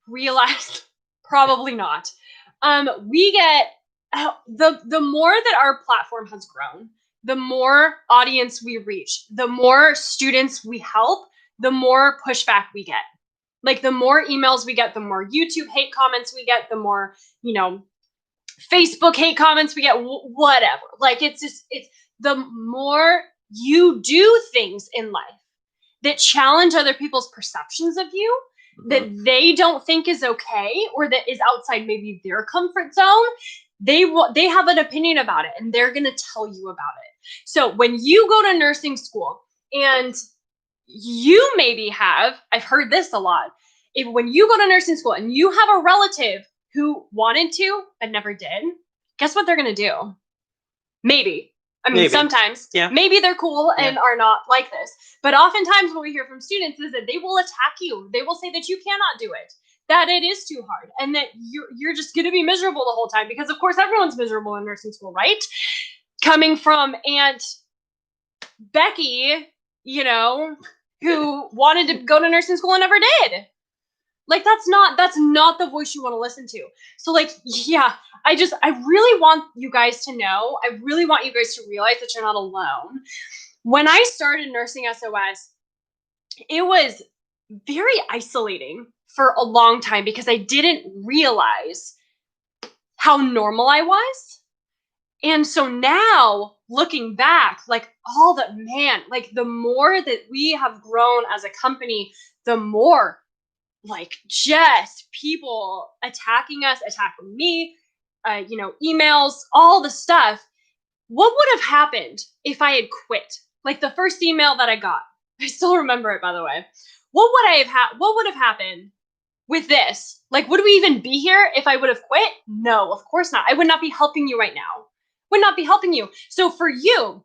realize? Probably not. We get the more that our platform has grown, the more audience we reach, the more students we help, the more pushback we get. Like, the more emails we get, the more YouTube hate comments we get, the more, Facebook hate comments we get, whatever. Like, it's the more you do things in life that challenge other people's perceptions of you, that they don't think is okay, or that is outside maybe their comfort zone, they have an opinion about it, and they're going to tell you about it. So when you go to nursing school, and you maybe have, I've heard this a lot, when you go to nursing school and you have a relative who wanted to but never did, guess what they're going to do? Maybe. I mean,
Maybe.
sometimes,
Yeah.
maybe they're cool and are not like this. But oftentimes what we hear from students is that they will attack you. They will say that you cannot do it, that it is too hard, and that you're just going to be miserable the whole time, because of course everyone's miserable in nursing school, right? Coming from Aunt Becky, you know, who wanted to go to nursing school and never did. Like, that's not the voice you want to listen to. So, like, yeah, I really want you guys to know, I really want you guys to realize that you're not alone. When I started NursingSOS, it was very isolating for a long time because I didn't realize how normal I was. And so now, looking back, like, the more that we have grown as a company, the more, like, just people attacking me, emails, all the stuff. What would have happened if I had quit? Like, the first email that I got, I still remember it, by the way. What would have happened with this? Like, would we even be here if I would have quit? No, of course not. I would not be helping you right now. Would not be helping you. So for you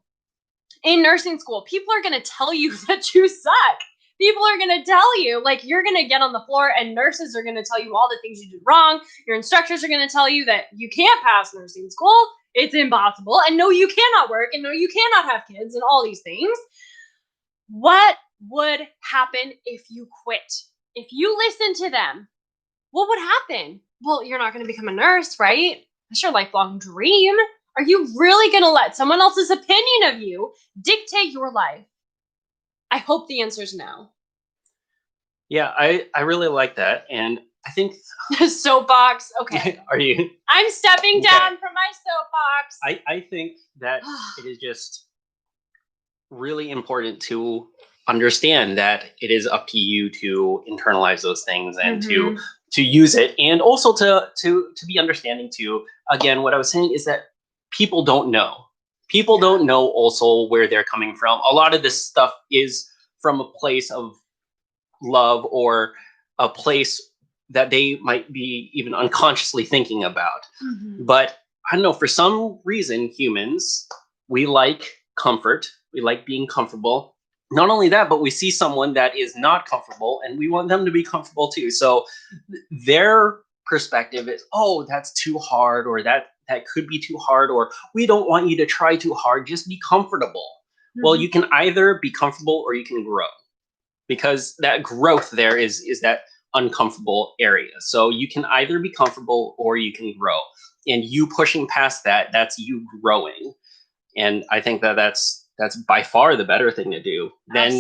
in nursing school, people are going to tell you that you suck. People are going to tell you, like, you're going to get on the floor, and nurses are going to tell you all the things you did wrong. Your instructors are going to tell you that you can't pass nursing school. It's impossible. And no, you cannot work. And no, you cannot have kids, and all these things. What would happen if you quit? If you listen to them, what would happen? Well, you're not going to become a nurse, right? That's your lifelong dream. Are you really going to let someone else's opinion of you dictate your life? I hope the answer is no.
Yeah, I really like that. And I think
soapbox. Okay.
Are you?
I'm stepping down from my soapbox.
I think that it is just really important to understand that it is up to you to internalize those things and to use it, and also to be understanding too. Again, what I was saying is that people don't know. People don't know also where they're coming from. A lot of this stuff is from a place of love, or a place that they might be even unconsciously thinking about. But I don't know, for some reason, humans, we like comfort. We like being comfortable. Not only that, but we see someone that is not comfortable and we want them to be comfortable too. So their perspective is, oh, that's too hard, or that could be too hard, or we don't want you to try too hard, just be comfortable. Well, you can either be comfortable or you can grow, because that growth there is that uncomfortable area. So you can either be comfortable or you can grow. And you pushing past that, that's you growing. And I think that that's by far the better thing to do. Then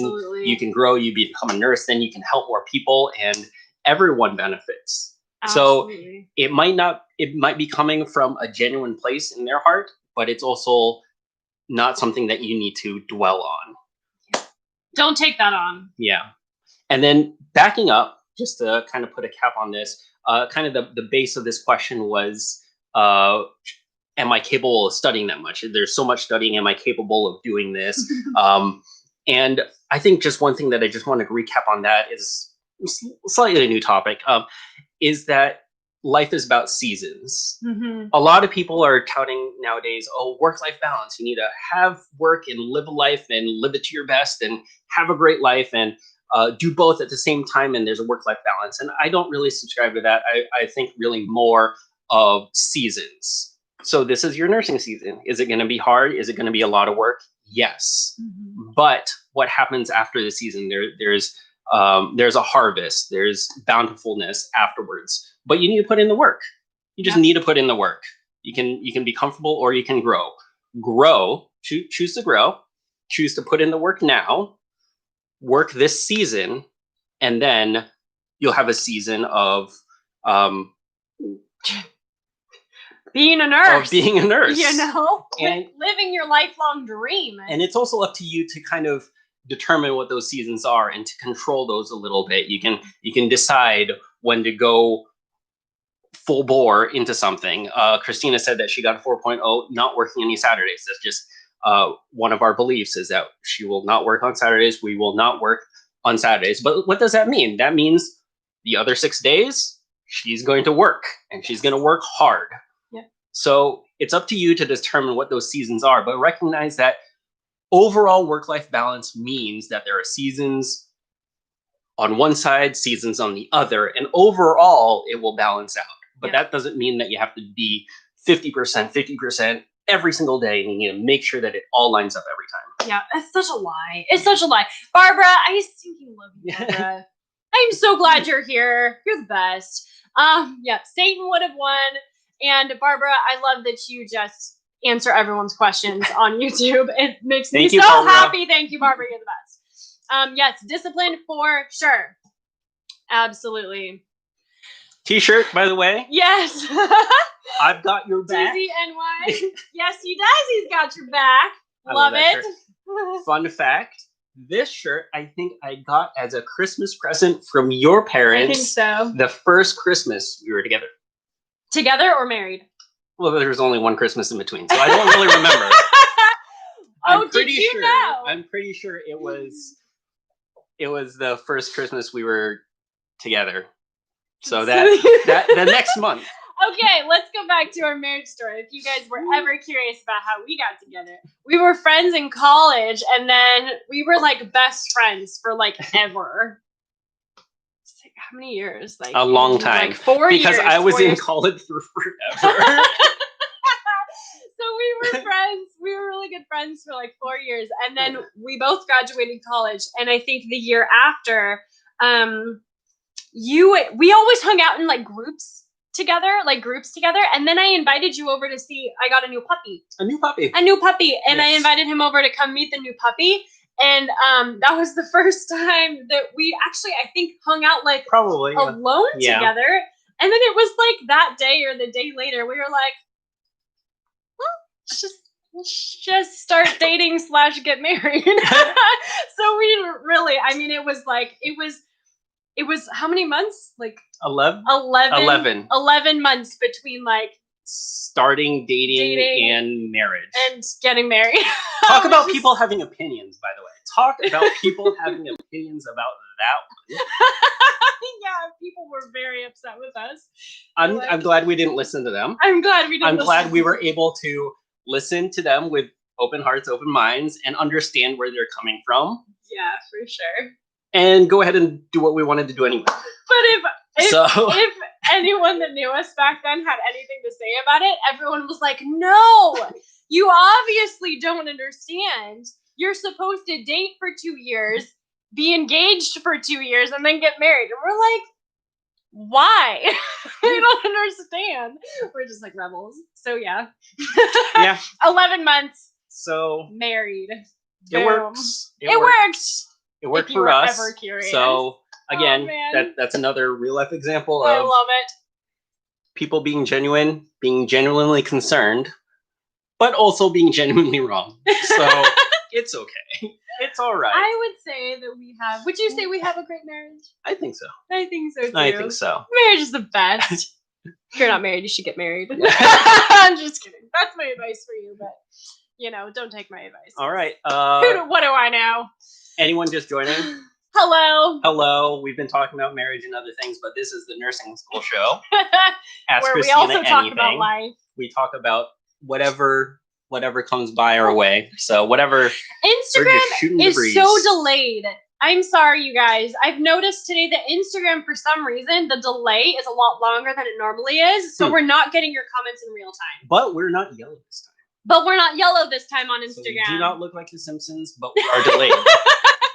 you can grow, you become a nurse, then you can help more people, and everyone benefits. So it might be coming from a genuine place in their heart, but it's also not something that you need to dwell on.
Don't take that on.
Yeah. And then backing up, just to kind of put a cap on this, kind of the base of this question was, am I capable of studying that much? There's so much studying. Am I capable of doing this? And I think just one thing that I just want to recap on that is slightly a new topic, is that life is about seasons. A lot of people are touting nowadays, oh, work-life balance. You need to have work and live a life and live it to your best and have a great life and do both at the same time, and there's a work-life balance. And I don't really subscribe to that. I think really more of seasons. So this is your nursing season. Is it going to be hard? Is it going to be a lot of work? Yes. But what happens after the season? There's a harvest. There's bountifulness afterwards. But you need to put in the work. You just need to put in the work. You can be comfortable or you can grow. Choose to grow. Choose to put in the work now. Work this season, and then you'll have a season of
being a nurse.
You
know, and living your lifelong dream.
And it's also up to you to kind of determine what those seasons are and to control those a little bit. You can decide when to go full bore into something. Christina said that she got a 4.0, not working any Saturdays. That's just one of our beliefs, is that she will not work on Saturdays. We will not work on Saturdays. But what does that mean? That means the other 6 days, she's going to work, and she's going to work hard.
Yeah.
So it's up to you to determine what those seasons are, but recognize that overall work-life balance means that there are seasons on one side, seasons on the other, and overall it will balance out. But that doesn't mean that you have to be 50% every single day, and you need to make sure that it all lines up every time.
Yeah, it's such a lie. It's such a lie. Barbara, I stinking love you, Barbara. I'm so glad you're here. You're the best. Yeah, Satan would have won. And Barbara, I love that you just answer everyone's questions on YouTube. It makes me so happy. Thank you, Barbara. You're the best. Yes, discipline for sure. Absolutely.
T-shirt, by the way.
Yes.
I've got your back.
TZNY. Yes, he does. He's got your back. Love it.
Fun fact. This shirt, I think I got as a Christmas present from your parents.
I think so.
The first Christmas we were together.
Together or married?
Well, there's only one Christmas in between, so I don't really remember.
Did you know?
I'm pretty sure it was the first Christmas we were together. So the next month.
Okay, let's go back to our marriage story. If you guys were ever curious about how we got together, we were friends in college, and then we were like best friends for like ever. Like, how many years? Like
a long time.
Like 4 years.
Because I was in college for forever.
So we were friends. We were really good friends for like 4 years, and then we both graduated college. And I think the year after, we always hung out in like groups together, and then I invited you over to see. I got a new puppy, and I invited him over to come meet the new puppy, and that was the first time that we actually, I think, hung out like
probably
alone together. And then it was like that day or the day later, we were like, well, let's just start dating / get married. So we really, I mean, it was how many months? Like 11 months between like
starting dating and marriage
and getting married.
Talk about people having opinions, by the way. Talk about people having opinions about that one.
Yeah, people were very upset with us.
I'm glad we didn't listen to them.
I'm glad we
were able to listen to them with open hearts, open minds, and understand where they're coming from.
Yeah, for sure.
And go ahead and do what we wanted to do anyway.
But if anyone that knew us back then had anything to say about it, everyone was like, no, you obviously don't understand. You're supposed to date for 2 years, be engaged for 2 years, and then get married. And we're like, why? We don't understand. We're just like rebels. So yeah.
Yeah.
11 months.
So
married.
It works.
It works.
It worked for us.
Ever curious.
So again, that's another real life example of
I love it.
People being genuine, being genuinely concerned, but also being genuinely wrong. So it's okay. It's all right.
I would say that we have. Would you say we have a great marriage?
I think so.
I think so too.
I think so.
Marriage is the best. If you're not married, you should get married. I'm just kidding. That's my advice for you, but don't take my advice.
All right.
What do I know?
Anyone just joining?
Hello.
We've been talking about marriage and other things, but this is the Nursing School Show.
Ask where
Christina
we also talk about life.
We talk about whatever comes by our way. So whatever.
Instagram is so delayed. I'm sorry, you guys. I've noticed today that Instagram, for some reason, the delay is a lot longer than it normally is. So we're not getting your comments in real time.
But we're not yellow this time.
On Instagram.
So we do not look like The Simpsons, but we are delayed.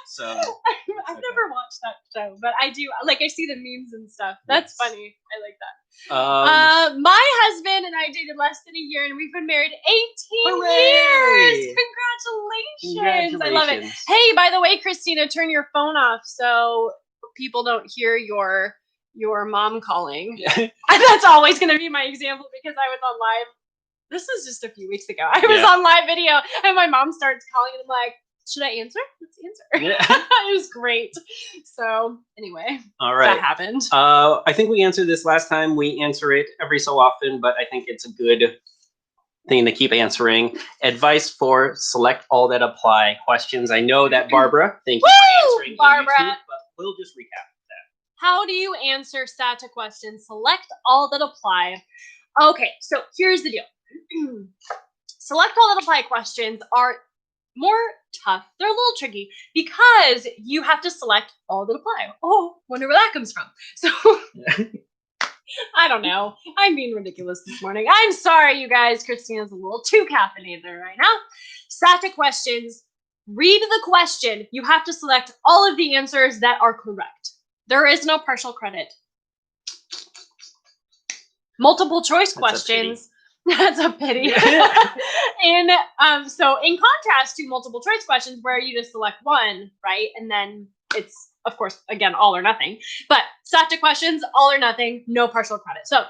So
I've never watched that show, but I do. Like, I see the memes and stuff. That's funny. I like that. My husband and I dated less than a year, and we've been married 18 years. Congratulations. I love it. Hey, by the way, Christina, turn your phone off so people don't hear your mom calling. That's always going to be my example because I was on live. This was just a few weeks ago. I was on live video, and my mom starts calling, and I'm like, should I answer? Let's answer. Yeah. It was great. So anyway,
all right,
that happened.
I think we answered this last time. We answer it every so often, but I think it's a good thing to keep answering. Advice for select all that apply questions. I know that Barbara, thank you for answering.
Barbara.
YouTube, but we'll just recap that.
How do you answer SATA questions? Select all that apply. Okay, so here's the deal. Select all that apply questions are more tough. They're a little tricky because you have to select all that apply. Oh, wonder where that comes from. So I don't know. I'm being ridiculous this morning. I'm sorry, you guys. Christina's a little too caffeinated right now. SATA questions. Read the question. You have to select all of the answers that are correct. There is no partial credit. Multiple choice questions. That's a pity. And so in contrast to multiple choice questions where you just select one, right? And then it's, of course, again, all or nothing. But SATA questions, all or nothing, no partial credit. So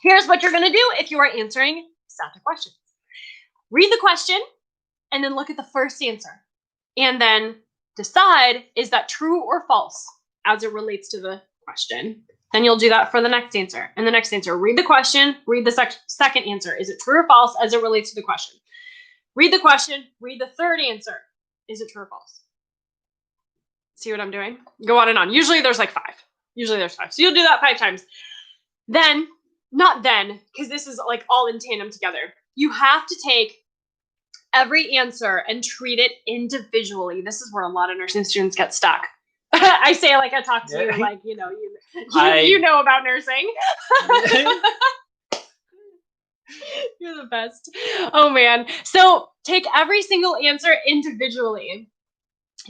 here's what you're going to do if you are answering SATA questions. Read the question and then look at the first answer. And then decide, is that true or false as it relates to the question? Then you'll do that for the next answer. And the next answer, read the question, read the second answer. Is it true or false as it relates to the question? Read the question, read the third answer. Is it true or false? See what I'm doing? Go on and on. Usually there's like 5. So you'll do that 5 times. Then, not then, because this is like all in tandem together. You have to take every answer and treat it individually. This is where a lot of nursing students get stuck. I say it like I talk to you, like, you know about nursing. You're the best. Oh, man. So take every single answer individually.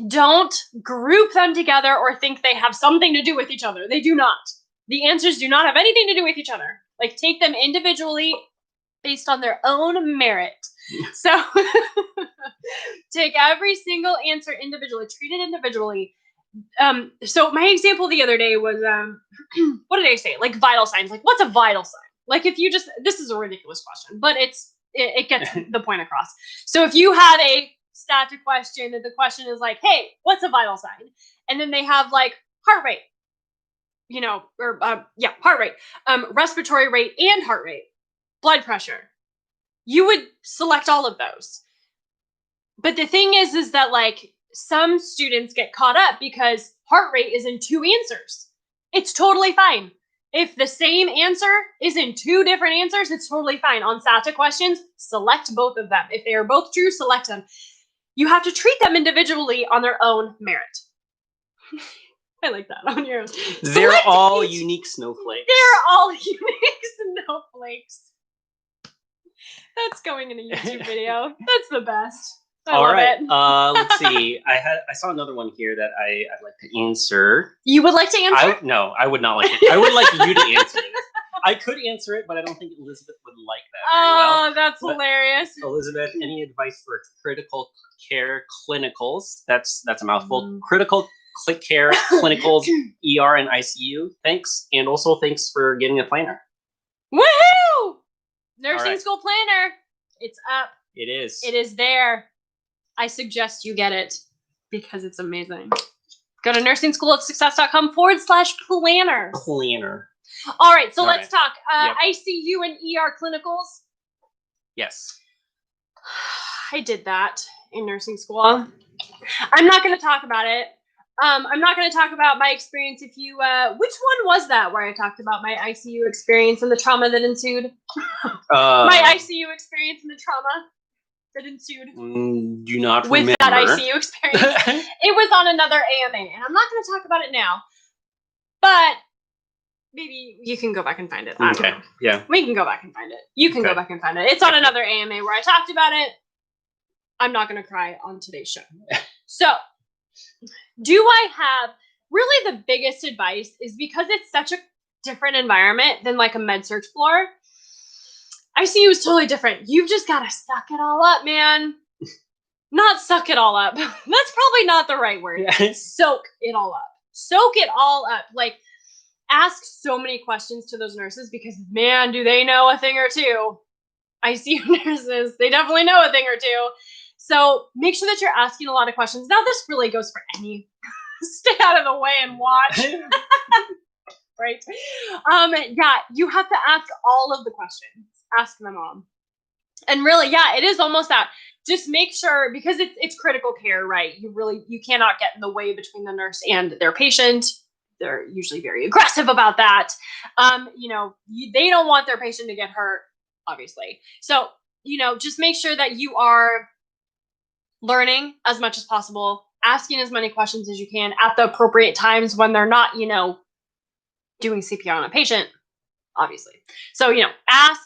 Don't group them together or think they have something to do with each other. They do not. The answers do not have anything to do with each other. Like, take them individually based on their own merit. So take every single answer individually. Treat it individually. So my example the other day was, what did I say? Like vital signs. Like, what's a vital sign? Like, if you just, this is a ridiculous question, but it gets the point across. So if you have a SATA question that the question is like, hey, what's a vital sign? And then they have like heart rate, heart rate, respiratory rate and heart rate, blood pressure. You would select all of those. But the thing is that like, some students get caught up because heart rate is in 2 answers. It's totally fine. If the same answer is in 2 different answers, it's totally fine. On SATA questions, select both of them. If they are both true, select them. You have to treat them individually on their own merit. I like that. On your own.
They're all unique snowflakes.
They're all unique snowflakes. That's going in a YouTube video. That's the best. I love it.
Let's see. I saw another one here that I'd like to answer.
You would like to answer?
No, I would not like it. I would like you to answer it. I could answer it, but I don't think Elizabeth would like that very well.
Oh, that's hilarious.
Elizabeth, any advice for critical care clinicals? That's a mouthful. Critical care clinicals, ER and ICU. Thanks. And also thanks for getting a planner.
Woohoo! Nursing school planner. It's up.
It is.
It is there. I suggest you get it because it's amazing. Go to NursingSchoolOfSuccess.com/planner.
Planner.
All right, so let's talk. ICU and ER clinicals.
Yes.
I did that in nursing school. I'm not going to talk about it. I'm not going to talk about my experience. If you, which one was that where I talked about my ICU experience and the trauma that ensued? My ICU experience and the trauma that ensued.
Do not
with
remember.
That ICU experience. It was on another AMA, and I'm not going to talk about it now. But maybe you can go back and find it.
Okay. Yeah.
We can go back and find it. You can go back and find it. It's on another AMA where I talked about it. I'm not going to cry on today's show. So, do I have really the biggest advice is because it's such a different environment than like a med surg floor. ICU is totally different. You've just got to suck it all up, man. Not suck it all up. That's probably not the right word.
Yeah.
Soak it all up. Soak it all up. Like, ask so many questions to those nurses because, man, do they know a thing or two. ICU nurses, they definitely know a thing or two. So make sure that you're asking a lot of questions. Now, this really goes for any. Stay out of the way and watch. Right? You have to ask all of the questions. Ask them all. And really, it is almost that. Just make sure, because it's critical care, right? You cannot get in the way between the nurse and their patient. they're usually very aggressive about that. You know, they don't want their patient to get hurt, obviously. So, you know, just make sure that you are learning as much as possible, asking as many questions as you can at the appropriate times when they're not, you know, doing CPR on a patient, obviously. So, you know, ask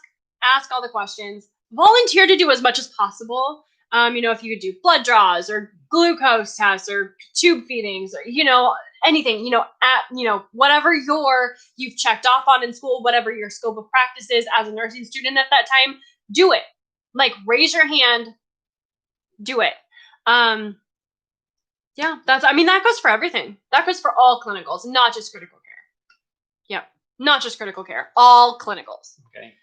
all the questions, volunteer to do as much as possible. You know, if you could do blood draws or glucose tests or tube feedings or, you know, anything, you know, whatever you've checked off on in school, whatever your scope of practice is as a nursing student at that time, do it. Like, raise your hand, do it. Yeah, that goes for everything. That goes for all clinicals, not just critical care. Yeah, not just critical care, all clinicals.
Okay.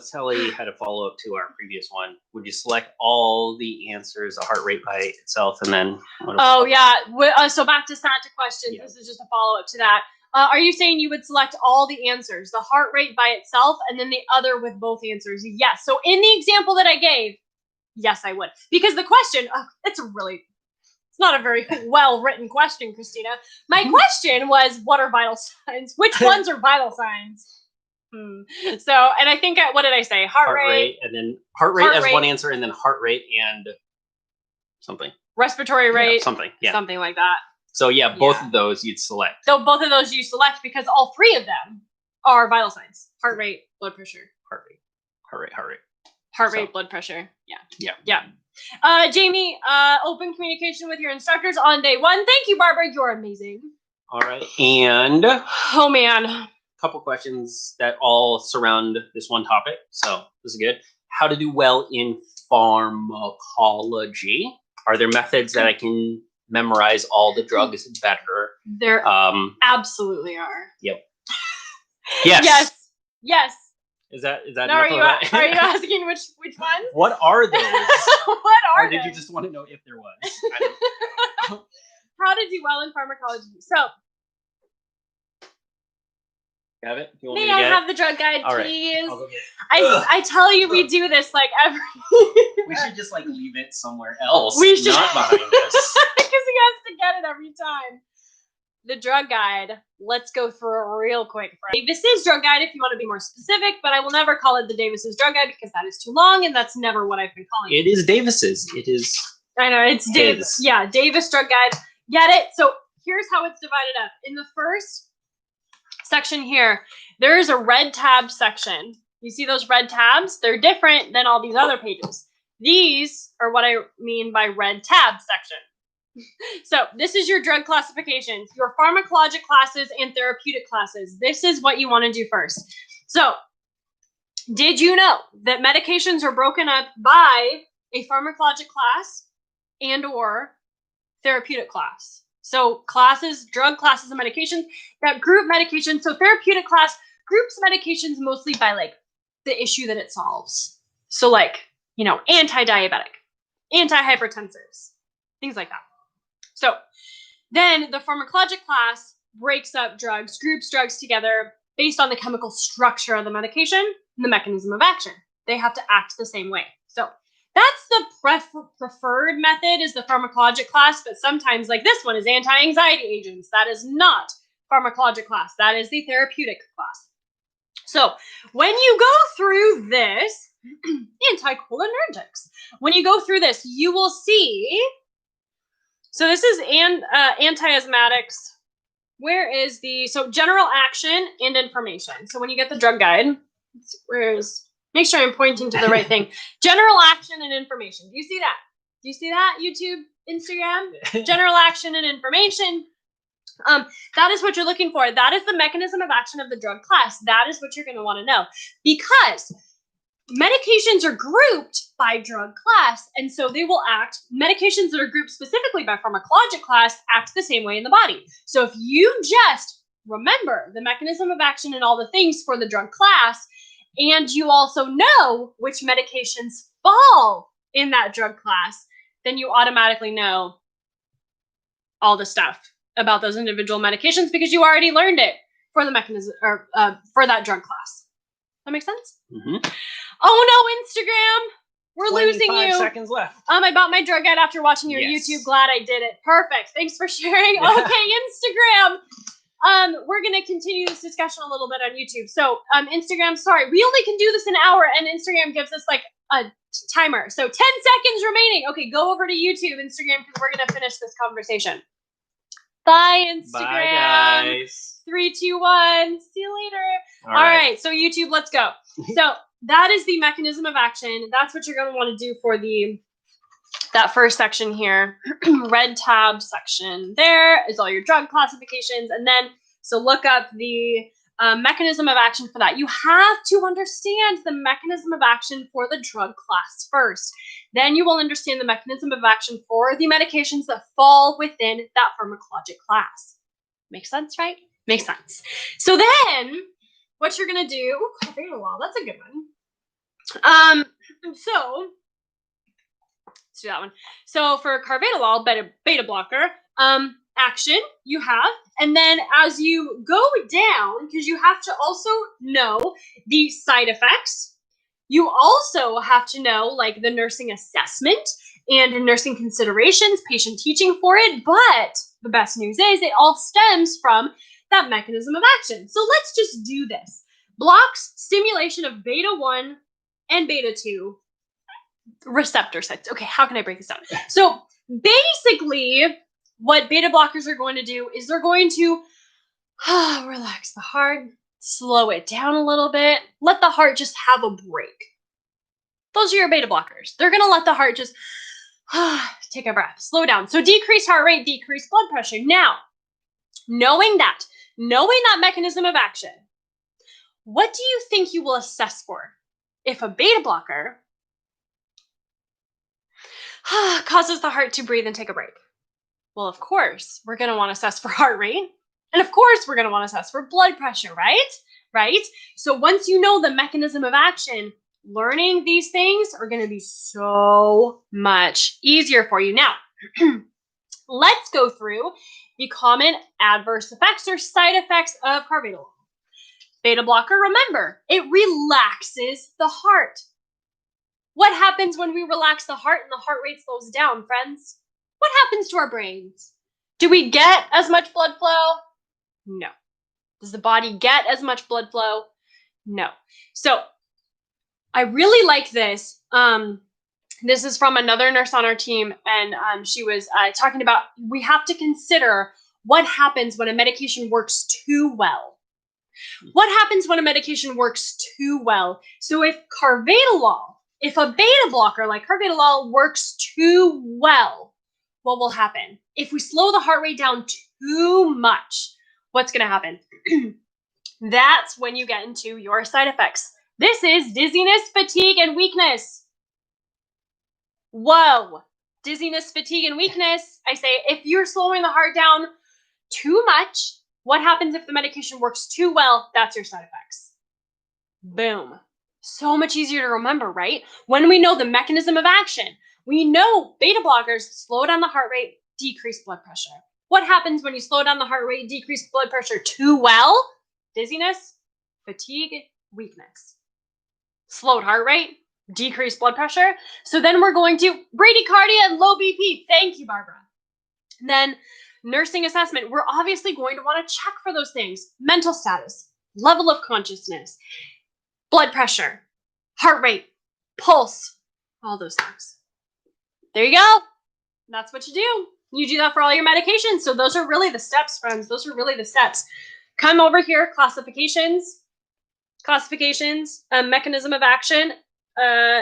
Sally had a follow-up to our previous one. Would you select all the answers, the heart rate by itself, and then?
Oh, yeah. So back to SATA questions.
Yeah.
This is just a follow-up to that. Are you saying you would select all the answers, the heart rate by itself, and then the other with both answers? Yes. So in the example that I gave, yes, I would. Because the question, it's not a very well-written question, Christina. My question was, what are vital signs? Which ones are vital signs? So, and I think, what did I say? Heart rate.
And then heart rate as one answer, and then heart rate and something.
Respiratory rate.
Something. Yeah.
Something like that.
So yeah, both of those you'd select.
So both of those you select because all three of them are vital signs. Heart rate, blood pressure.
Heart rate.
Heart rate, blood pressure. Yeah.
Yeah.
Jamie, open communication with your instructors on day one. Thank you, Barbara. You're amazing.
All right. And
oh man,
a couple questions that all surround this one topic. So this is good. How to do well in pharmacology. Are there methods that I can memorize all the drugs better?
There absolutely are.
Yep. Yes.
Yes.
Is that
no, are you asking which ones?
What are those?
What are
or did you just want to know if there was?
How to do well in pharmacology. So
have it? You want
may
me to
I
get
have
it?
the drug guide,
all
please?
Right. I'll go get it.
I tell you, we do this like every.
We should just like leave it somewhere else.
We should
not behind us.
because he has to get it every time. The drug guide. Let's go through it real quick. Davis's drug guide, if you want to be more specific, but I will never call it the Davis's drug guide because that is too long, and that's never what I've been calling it.
It is Davis's. It is.
I know it's Davis. Yeah, Davis drug guide. Get it? So here's how it's divided up. In the first section here, there is a red tab section. You see those red tabs? They're different than all these other pages. These are what I mean by red tab section. So this is your drug classifications, your pharmacologic classes and therapeutic classes. This is what you want to do first. So did you know that medications are broken up by a pharmacologic class and or therapeutic class? So classes, drug classes of medications that group medications. So therapeutic class groups medications mostly by like the issue that it solves. So like, you know, anti-diabetic, antihypertensives, things like that. So then the pharmacologic class breaks up drugs, groups drugs together based on the chemical structure of the medication and the mechanism of action. They have to act the same way. So that's the preferred method is the pharmacologic class, but sometimes like this one is anti-anxiety agents. That is not pharmacologic class. That is the therapeutic class. So when you go through this, anticholinergics, when you go through this, you will see, so this is anti-asthmatics. Where is so general action and information. So when you get the drug guide, make sure I'm pointing to the right thing. General action and information. Do you see that? Do you see that, YouTube, Instagram? General action and information. That is what you're looking for. That is the mechanism of action of the drug class. That is what you're going to want to know because medications are grouped by drug class, and so they will act, medications that are grouped specifically by pharmacologic class act the same way in the body. So if you just remember the mechanism of action and all the things for the drug class, and you also know which medications fall in that drug class, then you automatically know all the stuff about those individual medications because you already learned it for the mechanism or for that drug class. That makes sense?
Mm-hmm.
Oh no, Instagram! We're losing you.
5 seconds left.
I bought my drug guide after watching your YouTube. Glad I did it. Perfect. Thanks for sharing. Okay, Instagram. we're gonna continue this discussion a little bit on YouTube. So Instagram, sorry, we only can do this an hour, and Instagram gives us like a timer. So 10 seconds remaining. Okay, go over to YouTube, Instagram, because we're gonna finish this conversation. Bye, Instagram.
Bye, guys.
3, 2, 1. See you later. All right. So YouTube, let's go. So that is the mechanism of action. That's what you're going to want to do for that first section here. Red tab section. There is all your drug classifications. And then, so look up the mechanism of action for that. You have to understand the mechanism of action for the drug class first. Then you will understand the mechanism of action for the medications that fall within that pharmacologic class. Makes sense, right? Makes sense. So then, what you're gonna do? Carvedilol, that's a good one. So let's do that one. So for carvedilol, beta blocker, action you have, and then as you go down, because you have to also know the side effects. You also have to know like the nursing assessment and nursing considerations, patient teaching for it. But the best news is it all stems from that mechanism of action. So let's just do this. Blocks stimulation of beta 1 and beta 2 receptor sites. Okay, how can I break this down? So basically, what beta blockers are going to do is they're going to relax the heart, slow it down a little bit, let the heart just have a break. Those are your beta blockers. They're going to let the heart just take a breath, slow down. So decrease heart rate, decrease blood pressure. Now, knowing that mechanism of action, what do you think you will assess for? If a beta blocker causes the heart to breathe and take a break. Well, of course, we're going to want to assess for heart rate. And of course, we're going to want to assess for blood pressure, right? Right? So once you know the mechanism of action, learning these things are going to be so much easier for you. Now, let's go through the common adverse effects or side effects of carvedilol. Beta blocker, remember, it relaxes the heart. What happens when we relax the heart and the heart rate slows down, friends? What happens to our brains? Do we get as much blood flow? No. Does the body get as much blood flow? No. So I really like this. This is from another nurse on our team, and she was talking about we have to consider what happens when a medication works too well. What happens when a medication works too well? So if a beta blocker like carvedilol works too well, what will happen? If we slow the heart rate down too much, what's going to happen? That's when you get into your side effects. This is dizziness, fatigue, and weakness. Whoa. Dizziness, fatigue, and weakness. I say if you're slowing the heart down too much, what happens if the medication works too well? That's your side effects. Boom. So much easier to remember, right? When we know the mechanism of action, we know beta blockers slow down the heart rate, decrease blood pressure. What happens when you slow down the heart rate, decrease blood pressure too well? Dizziness, fatigue, weakness. Slowed heart rate, decreased blood pressure. So then we're going to bradycardia and low BP. Thank you, Barbara. And then nursing assessment. We're obviously going to want to check for those things. Mental status, level of consciousness, blood pressure, heart rate, pulse, all those things. There you go. That's what you do. You do that for all your medications. So those are really the steps, friends. Those are really the steps. Come over here, classifications. Mechanism of action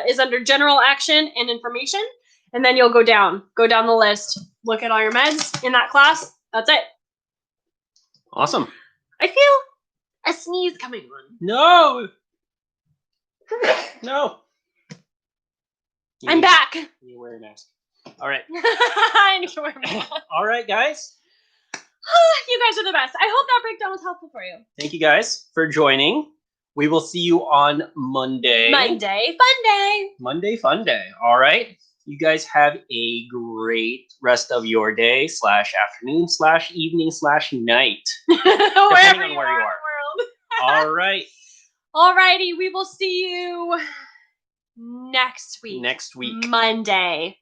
is under general action and information. And then you'll go down the list, look at all your meds in that class. That's it.
Awesome.
I feel a sneeze coming on.
No. No.
I'm back.
You wear a mask. All right.
I need to wear a mask.
All right, guys.
You guys are the best. I hope that breakdown was helpful for you.
Thank you guys for joining. We will see you on Monday.
Monday, fun day.
Monday, fun day. All right. You guys have a great rest of your day / afternoon / evening / night.
Wherever
on
you
where
are
you
in
are.
the world.
All right.
Alrighty, we will see you next week. Monday,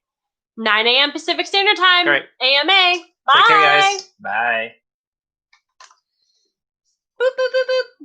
9 a.m. Pacific Standard Time.
All right.
AMA. Bye.
Take care, guys. Bye.
Boop, boop, boop, boop.